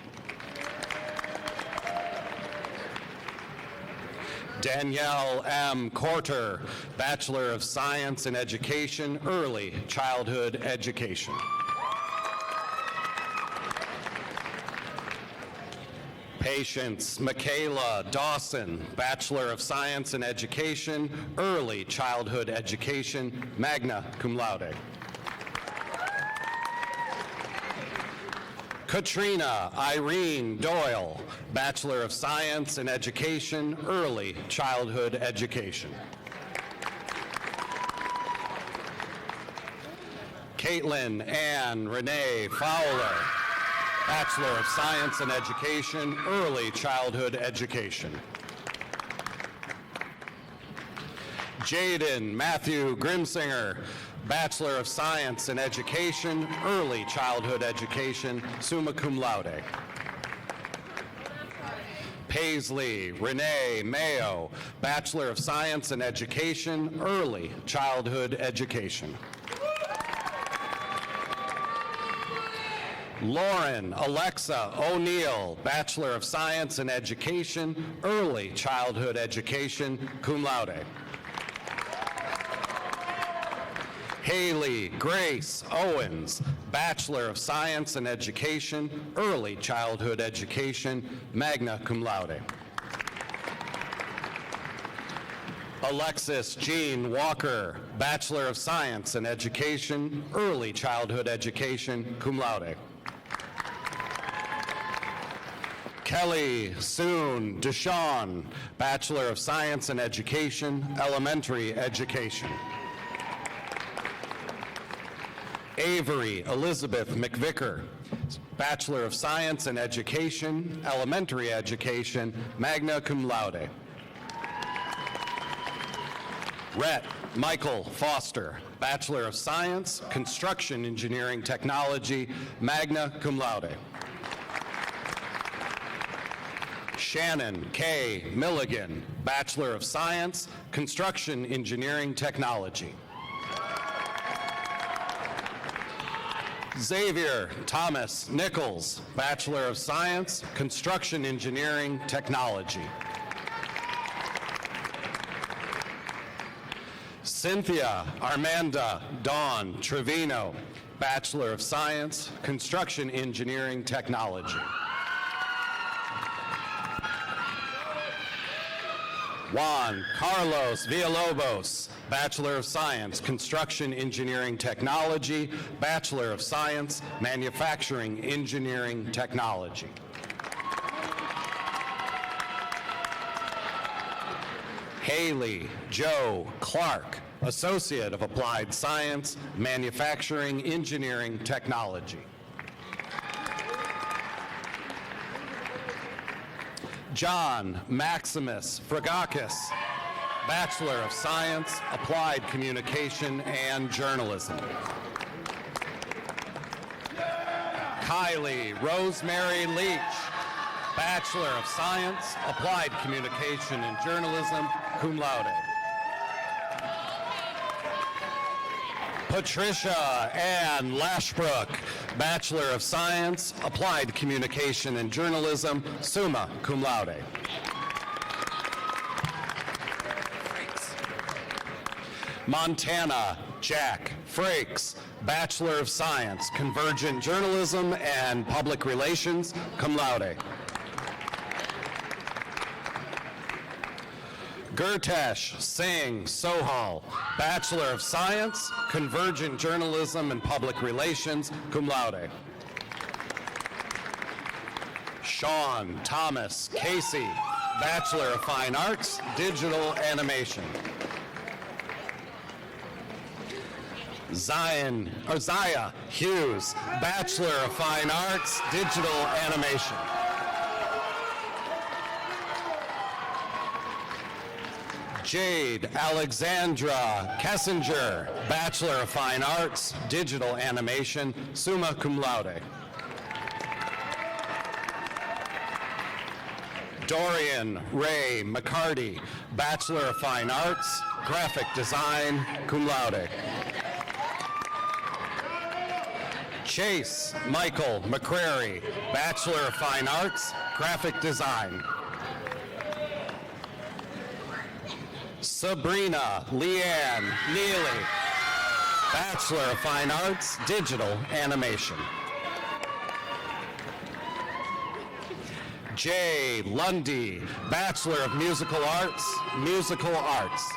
Danielle M. Corter, Bachelor of Science in Education, Early Childhood Education. Patience Michaela Dawson, Bachelor of Science in Education, Early Childhood Education, magna cum laude. Katrina Irene Doyle, Bachelor of Science in Education, Early Childhood Education. Caitlin Ann Renee Fowler, Bachelor of Science in Education, Early Childhood Education. Jaden Matthew Grimsinger, Bachelor of Science in Education, Early Childhood Education, summa cum laude. Paisley Renee Mayo, Bachelor of Science in Education, Early Childhood Education. Lauren Alexa O'Neill, Bachelor of Science in Education, Early Childhood Education, cum laude. Haley Grace Owens, Bachelor of Science in Education, Early Childhood Education, magna cum laude. Alexis Jean Walker, Bachelor of Science in Education, Early Childhood Education, cum laude. Kelly Soon Deshawn, Bachelor of Science in Education, Elementary Education. Avery Elizabeth McVicker, Bachelor of Science in Education, Elementary Education, magna cum laude. Rhett Michael Foster, Bachelor of Science, Construction Engineering Technology, magna cum laude. Shannon K. Milligan, Bachelor of Science, Construction Engineering Technology. Xavier Thomas Nichols, Bachelor of Science, Construction Engineering Technology. Cynthia Armanda Dawn Trevino, Bachelor of Science, Construction Engineering Technology. Juan Carlos Villalobos, Bachelor of Science, Construction Engineering Technology, Bachelor of Science, Manufacturing Engineering Technology. Haley Joe Clark, Associate of Applied Science, Manufacturing Engineering Technology. John Maximus Fragakis, Bachelor of Science, Applied Communication and Journalism. Kylie Rosemary Leach, Bachelor of Science, Applied Communication and Journalism, cum laude. Patricia Ann Lashbrook, Bachelor of Science, Applied Communication and Journalism, summa cum laude. Montana Jack Frakes, Bachelor of Science, Convergent Journalism and Public Relations, cum laude. Gurtesh Singh Sohal, Bachelor of Science, Convergent Journalism and Public Relations, cum laude. Sean Thomas Casey, Bachelor of Fine Arts, Digital Animation. Zaya Hughes, Bachelor of Fine Arts, Digital Animation. Jade Alexandra Kessinger, Bachelor of Fine Arts, Digital Animation, summa cum laude. Dorian Ray McCarty, Bachelor of Fine Arts, Graphic Design, cum laude. Chase Michael McCrary, Bachelor of Fine Arts, Graphic Design. Sabrina Leanne Neely, Bachelor of Fine Arts, Digital Animation. Jay Lundy, Bachelor of Musical Arts, Musical Arts.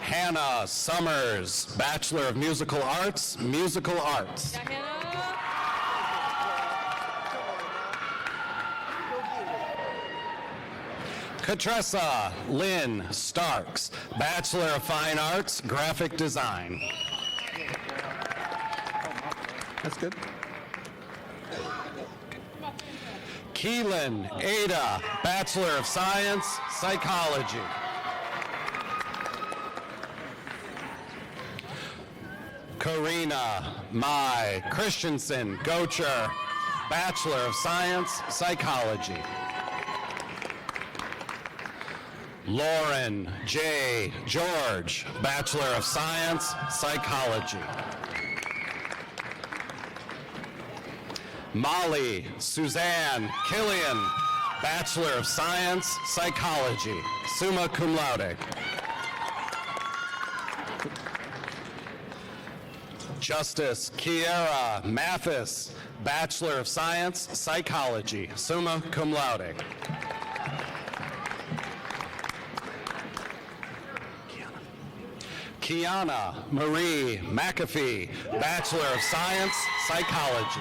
Hannah Summers, Bachelor of Musical Arts, Musical Arts. Katressa Lynn Starks, Bachelor of Fine Arts, Graphic Design. That's good. Keelan Ada, Bachelor of Science, Psychology. Karina Mai Christensen Gocher, Bachelor of Science, Psychology. Lauren J. George, Bachelor of Science, Psychology. Molly Suzanne Killian, Bachelor of Science, Psychology, summa cum laude. Justice Kiera Mathis, Bachelor of Science, Psychology, summa cum laude. Kiana Marie McAfee, Bachelor of Science, Psychology.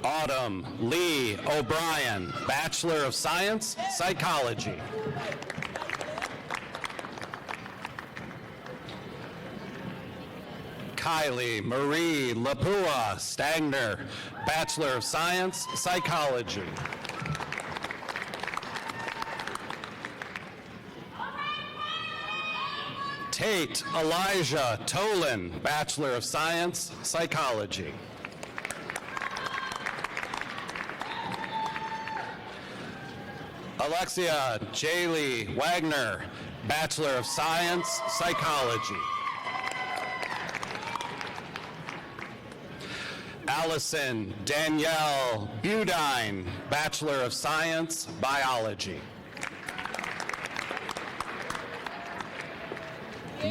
Autumn Lee O'Brien, Bachelor of Science, Psychology. Kylie Marie Lapua Stagner, Bachelor of Science, Psychology. Tate Elijah Tolan, Bachelor of Science, Psychology. Alexia Jaylee Wagner, Bachelor of Science, Psychology. Allison Danielle Budine, Bachelor of Science, Biology.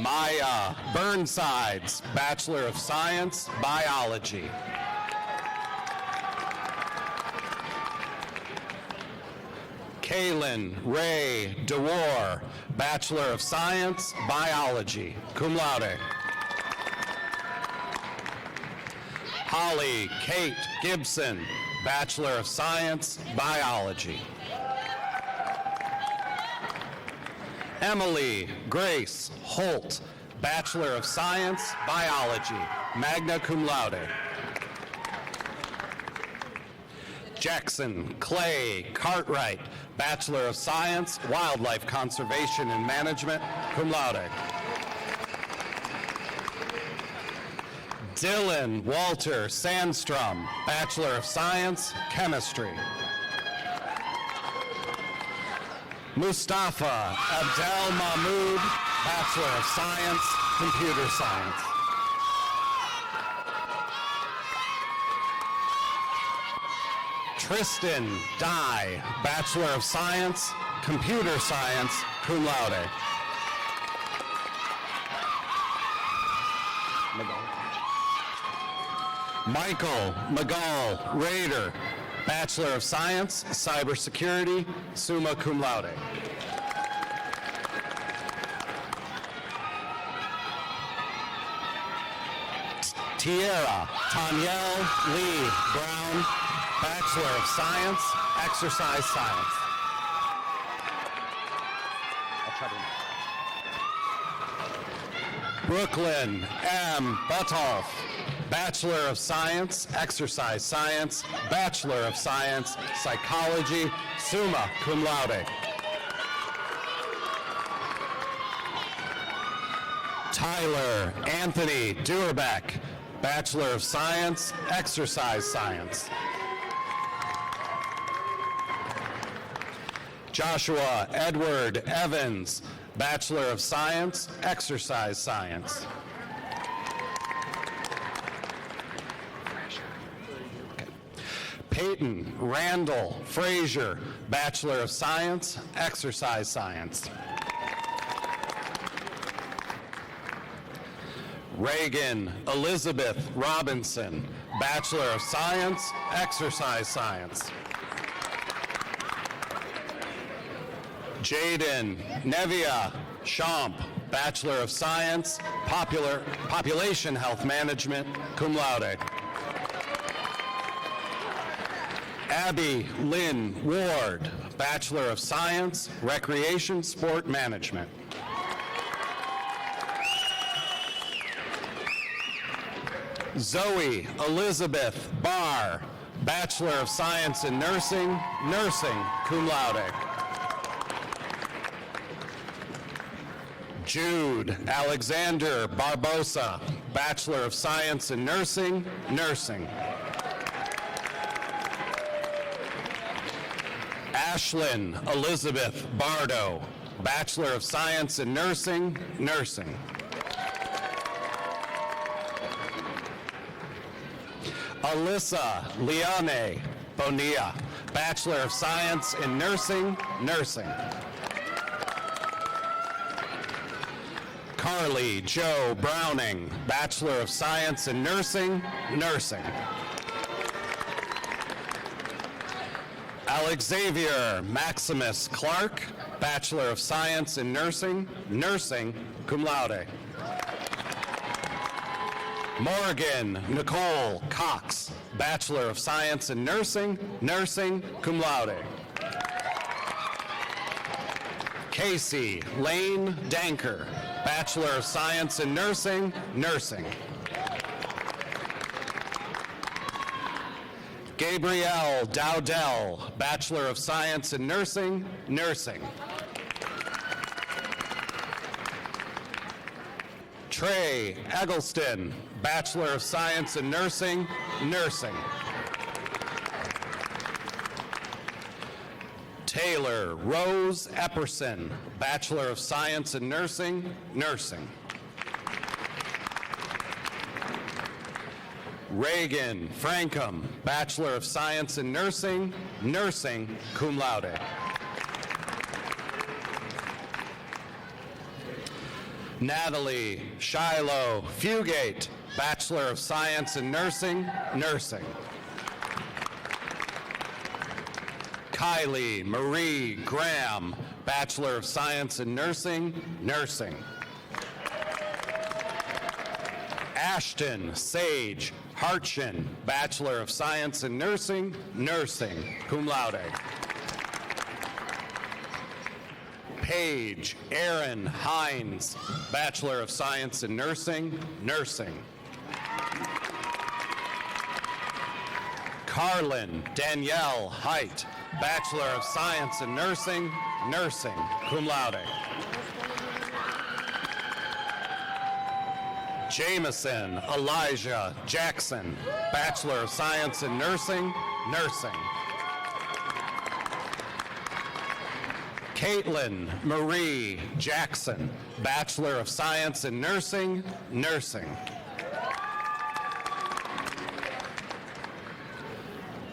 Maya Burnsides, Bachelor of Science, Biology. Kaylin Ray DeWar, Bachelor of Science, Biology, cum laude. Holly Kate Gibson, Bachelor of Science, Biology. Emily Grace Holt, Bachelor of Science, Biology, magna cum laude. Jackson Clay Cartwright, Bachelor of Science, Wildlife Conservation and Management, cum laude. Dylan Walter Sandstrom, Bachelor of Science, Chemistry. Mustafa Abdel Mahmoud, Bachelor of Science, Computer Science. Tristan Dye, Bachelor of Science, Computer Science, cum laude. Michael McGall Rader, Bachelor of Science, Cybersecurity, summa cum laude. Tierra Tanyelle Lee Brown, Bachelor of Science, Exercise Science. Brooklyn M. Buttoff, Bachelor of Science, Exercise Science, Bachelor of Science, Psychology, summa cum laude. Tyler Anthony Duerbeck, Bachelor of Science, Exercise Science. Joshua Edward Evans, Bachelor of Science, Exercise Science. Peyton Randall Frazier, Bachelor of Science, Exercise Science. Reagan Elizabeth Robinson, Bachelor of Science, Exercise Science. Jaden Nevia Champ, Bachelor of Science, Population Health Management, cum laude. Abby Lynn Ward, Bachelor of Science, Recreation Sport Management. Zoe Elizabeth Barr, Bachelor of Science in Nursing, Nursing, cum laude. Jude Alexander Barbosa, Bachelor of Science in Nursing, Nursing. Ashlyn Elizabeth Bardo, Bachelor of Science in Nursing, Nursing. Alyssa Liane Bonilla, Bachelor of Science in Nursing, Nursing. Carly Jo Browning, Bachelor of Science in Nursing, Nursing. Alexavier Maximus Clark, Bachelor of Science in Nursing, Nursing, cum laude. Morgan Nicole Cox, Bachelor of Science in Nursing, Nursing, cum laude. Casey Lane Danker, Bachelor of Science in Nursing, Nursing. Gabrielle Dowdell, Bachelor of Science in Nursing, Nursing. Trey Eggleston, Bachelor of Science in Nursing, Nursing. Taylor Rose Epperson, Bachelor of Science in Nursing, Nursing. Reagan Frankham, Bachelor of Science in Nursing, Nursing, cum laude. Natalie Shiloh Fugate, Bachelor of Science in Nursing, Nursing. Kylie Marie Graham, Bachelor of Science in Nursing, Nursing. Ashton Sage Hartshin, Bachelor of Science in Nursing, Nursing, cum laude. Paige Erin Hines, Bachelor of Science in Nursing, Nursing. Carlin Danielle Height, Bachelor of Science in Nursing, Nursing, cum laude. Jameson Elijah Jackson, Bachelor of Science in Nursing, Nursing. Caitlin Marie Jackson, Bachelor of Science in Nursing, Nursing.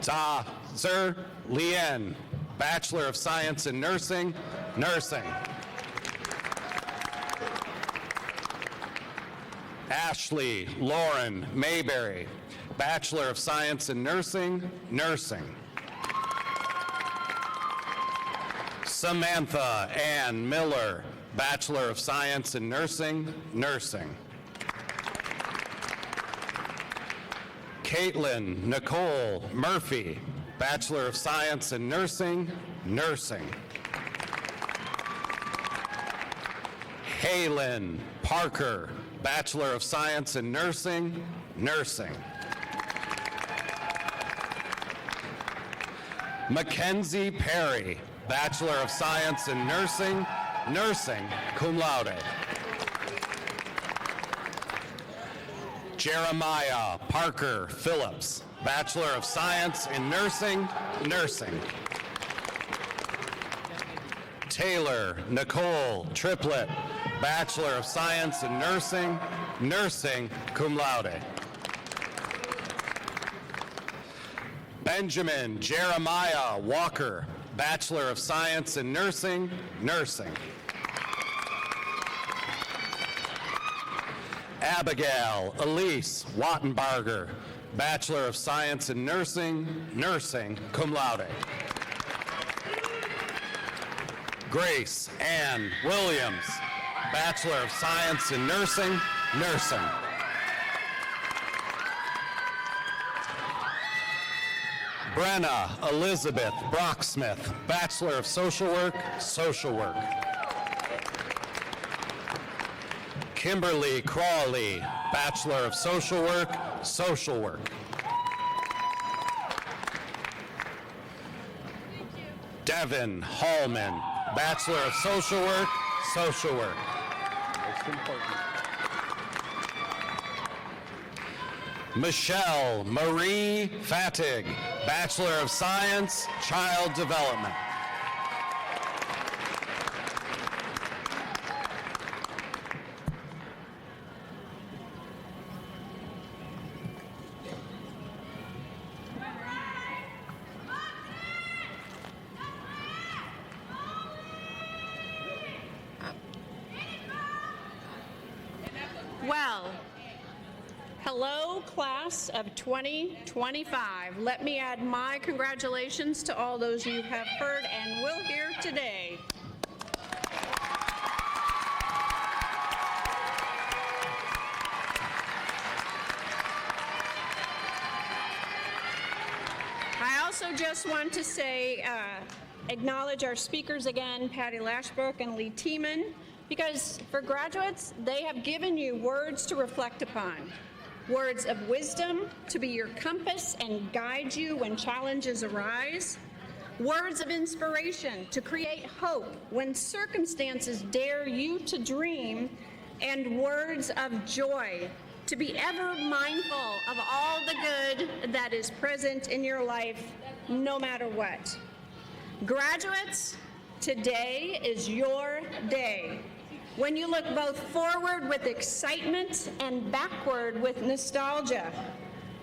Ta Zer Lien, Bachelor of Science in Nursing, Nursing. Ashley Lauren Mayberry, Bachelor of Science in Nursing, Nursing. Samantha Ann Miller, Bachelor of Science in Nursing, Nursing. Caitlin Nicole Murphy, Bachelor of Science in Nursing, Nursing. Haylin Parker, Bachelor of Science in Nursing, Nursing. Mackenzie Perry, Bachelor of Science in Nursing, Nursing, cum laude. Jeremiah Parker Phillips, Bachelor of Science in Nursing, Nursing. Taylor Nicole Triplett, Bachelor of Science in Nursing, Nursing, cum laude. Benjamin Jeremiah Walker, Bachelor of Science in Nursing, Nursing. Abigail Elise Wattenbarger, Bachelor of Science in Nursing, Nursing, cum laude. Grace Ann Williams, Bachelor of Science in Nursing, Nursing. Brenna Elizabeth Brocksmith, Bachelor of Social Work, Social Work. Kimberly Crawley, Bachelor of Social Work, Social Work. Devin Hallman, Bachelor of Social Work, Social Work. Michelle Marie Fattig, Bachelor of Science, Child Development. Well, Hello, class of 2025. Let me add my congratulations to all those you have heard and will hear today. I also just want to say, acknowledge our speakers again, Patty Lashbrook and Lee Tiemann, because for graduates, they have given you words to reflect upon, words of wisdom to be your compass and guide you when challenges arise, words of inspiration to create hope when circumstances dare you to dream, and words of joy to be ever mindful of all the good that is present in your life, no matter what. Graduates, today is your day. When you look both forward with excitement and backward with nostalgia.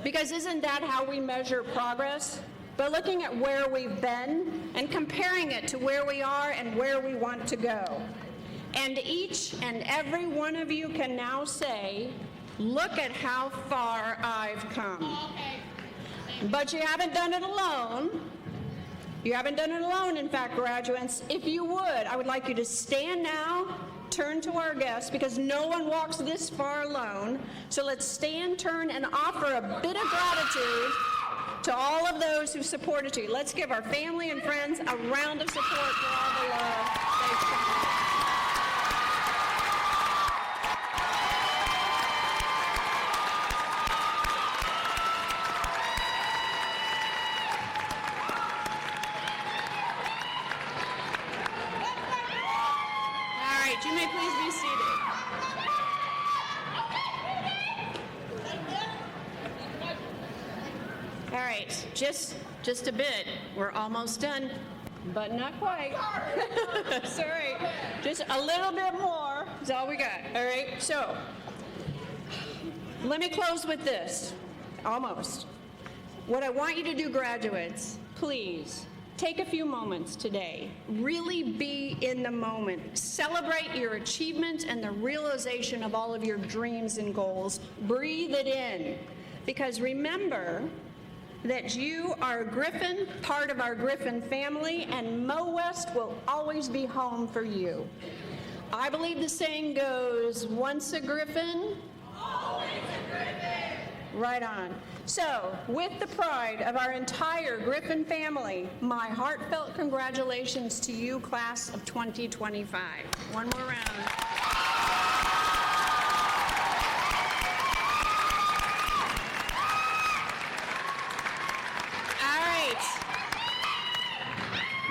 Because isn't that how we measure progress? By looking at where we've been and comparing it to where we are and where we want to go. And each and every one of you can now say, look at how far I've come. But you haven't done it alone. You haven't done it alone, in fact, graduates. If you would, I would like you to stand now, turn to our guests, because no one walks this far alone. So let's stand, turn, and offer a bit of gratitude to all of those who supported you. Let's give our family and friends a round of support for all the love they've shown. You may please be seated. All right, just a bit. We're almost done, but not quite. Sorry, just a little bit more is all we got. All right, so let me close with this, almost. What I want you to do, graduates, please, take a few moments today. Really be in the moment. Celebrate your achievement and the realization of all of your dreams and goals. Breathe it in. Because remember that you are a Griffin, part of our Griffin family, and MoWest will always be home for you. I believe the saying goes, once a Griffin, always a Griffin. Right on. So, with the pride of our entire Griffin family, my heartfelt congratulations to you, class of 2025. One more round. All right.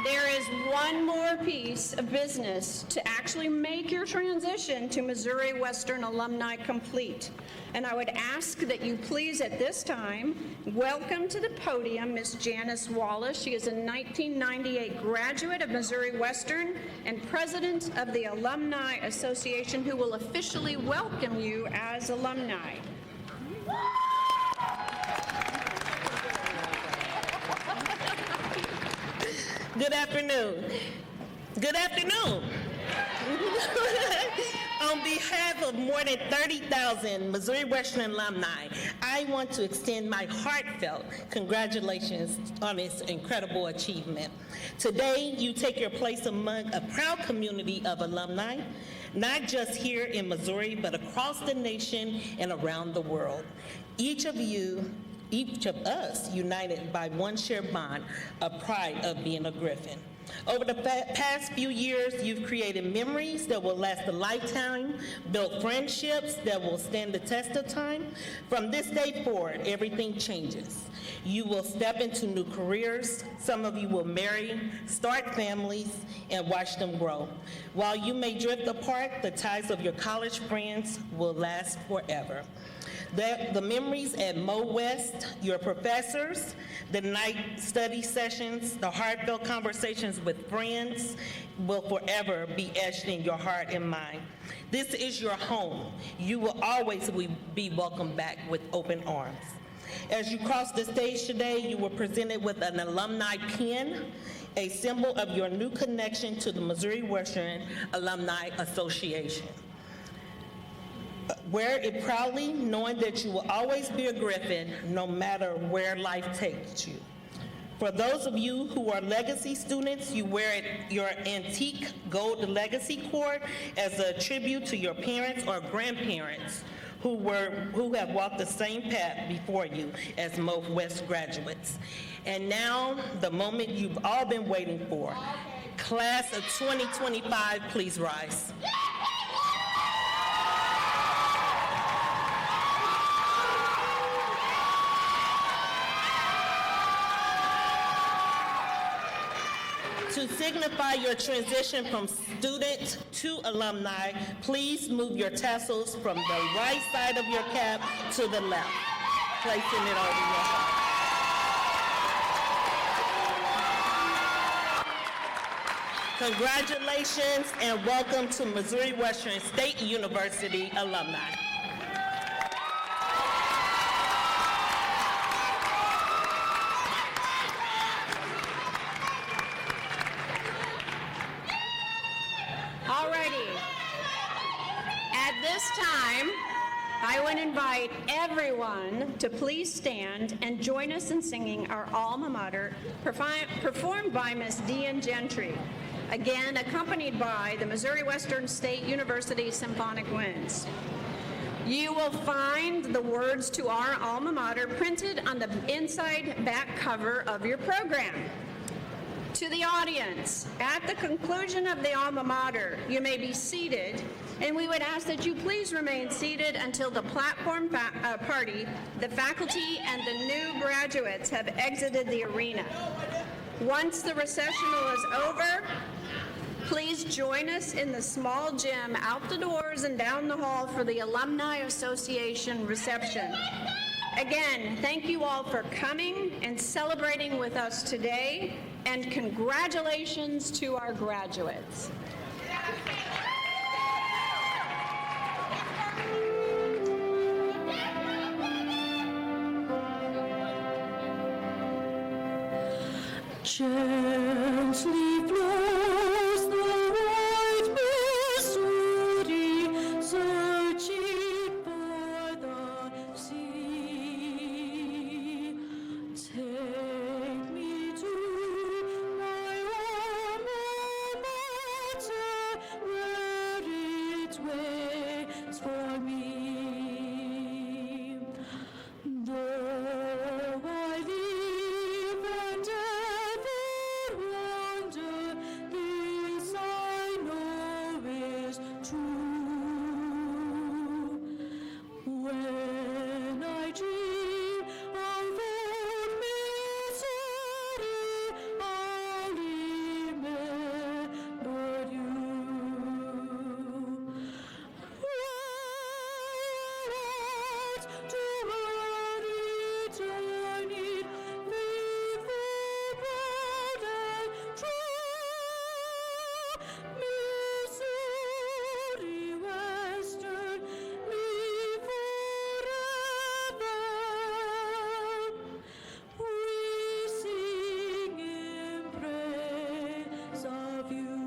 There is one more piece of business to actually make your transition to Missouri Western alumni complete. And I would ask that you please, at this time, welcome to the podium Miss Janice Wallace. She is a 1998 graduate of Missouri Western and president of the Alumni Association, who will officially welcome you as alumni. Good afternoon. Good afternoon. On behalf of more than 30,000 Missouri Western alumni, I want to extend my heartfelt congratulations on this incredible achievement. Today, you take your place among a proud community of alumni, not just here in Missouri, but across the nation and around the world. Each of us united by one shared bond, a pride of being a Griffin. Over the past few years, you've created memories that will last a lifetime, built friendships that will stand the test of time. From this day forward, everything changes. You will step into new careers. Some of you will marry, start families, and watch them grow. While you may drift apart, the ties of your college friends will last forever. The memories at MoWest, your professors, the night study sessions, the heartfelt conversations with friends will forever be etched in your heart and mind. This is your home. You will always be welcomed back with open arms. As you cross the stage today, you were presented with an alumni pin, a symbol of your new connection to the Missouri Western Alumni Association. Wear it proudly, knowing that you will always be a Griffin, no matter where life takes you. For those of you who are legacy students, you wear your antique gold legacy cord as a tribute to your parents or grandparents who have walked the same path before you as MoWest graduates. And now, the moment you've all been waiting for. Class of 2025, please rise. To signify your transition from student to alumni, please move your tassels from the right side of your cap to the left, placing it over your heart. Congratulations and welcome to Missouri Western State University alumni. At this time, I would invite everyone to please stand and join us in singing our alma mater, performed by Miss Dean Gentry, again accompanied by the Missouri Western State University Symphonic Winds. You will find the words to our alma mater printed on the inside back cover of your program. To the audience, at the conclusion of the alma mater, you may be seated, and we would ask that you please remain seated until the platform party, the faculty, and the new graduates have exited the arena. Once the recessional is over, please join us in the small gym out the doors and down the hall for the Alumni Association reception. Again, thank you all for coming and celebrating with us today, and congratulations to our graduates. Gently flows the white Missouri, searching for the sea. Take me to my alma mater, where it waits for me. Though I live and ever wander, this I know is true. When I dream of old Missouri, I'll remember you. Whereas to returning, faithful, proud, and true, Missouri Western, live forever. We sing in praise of you.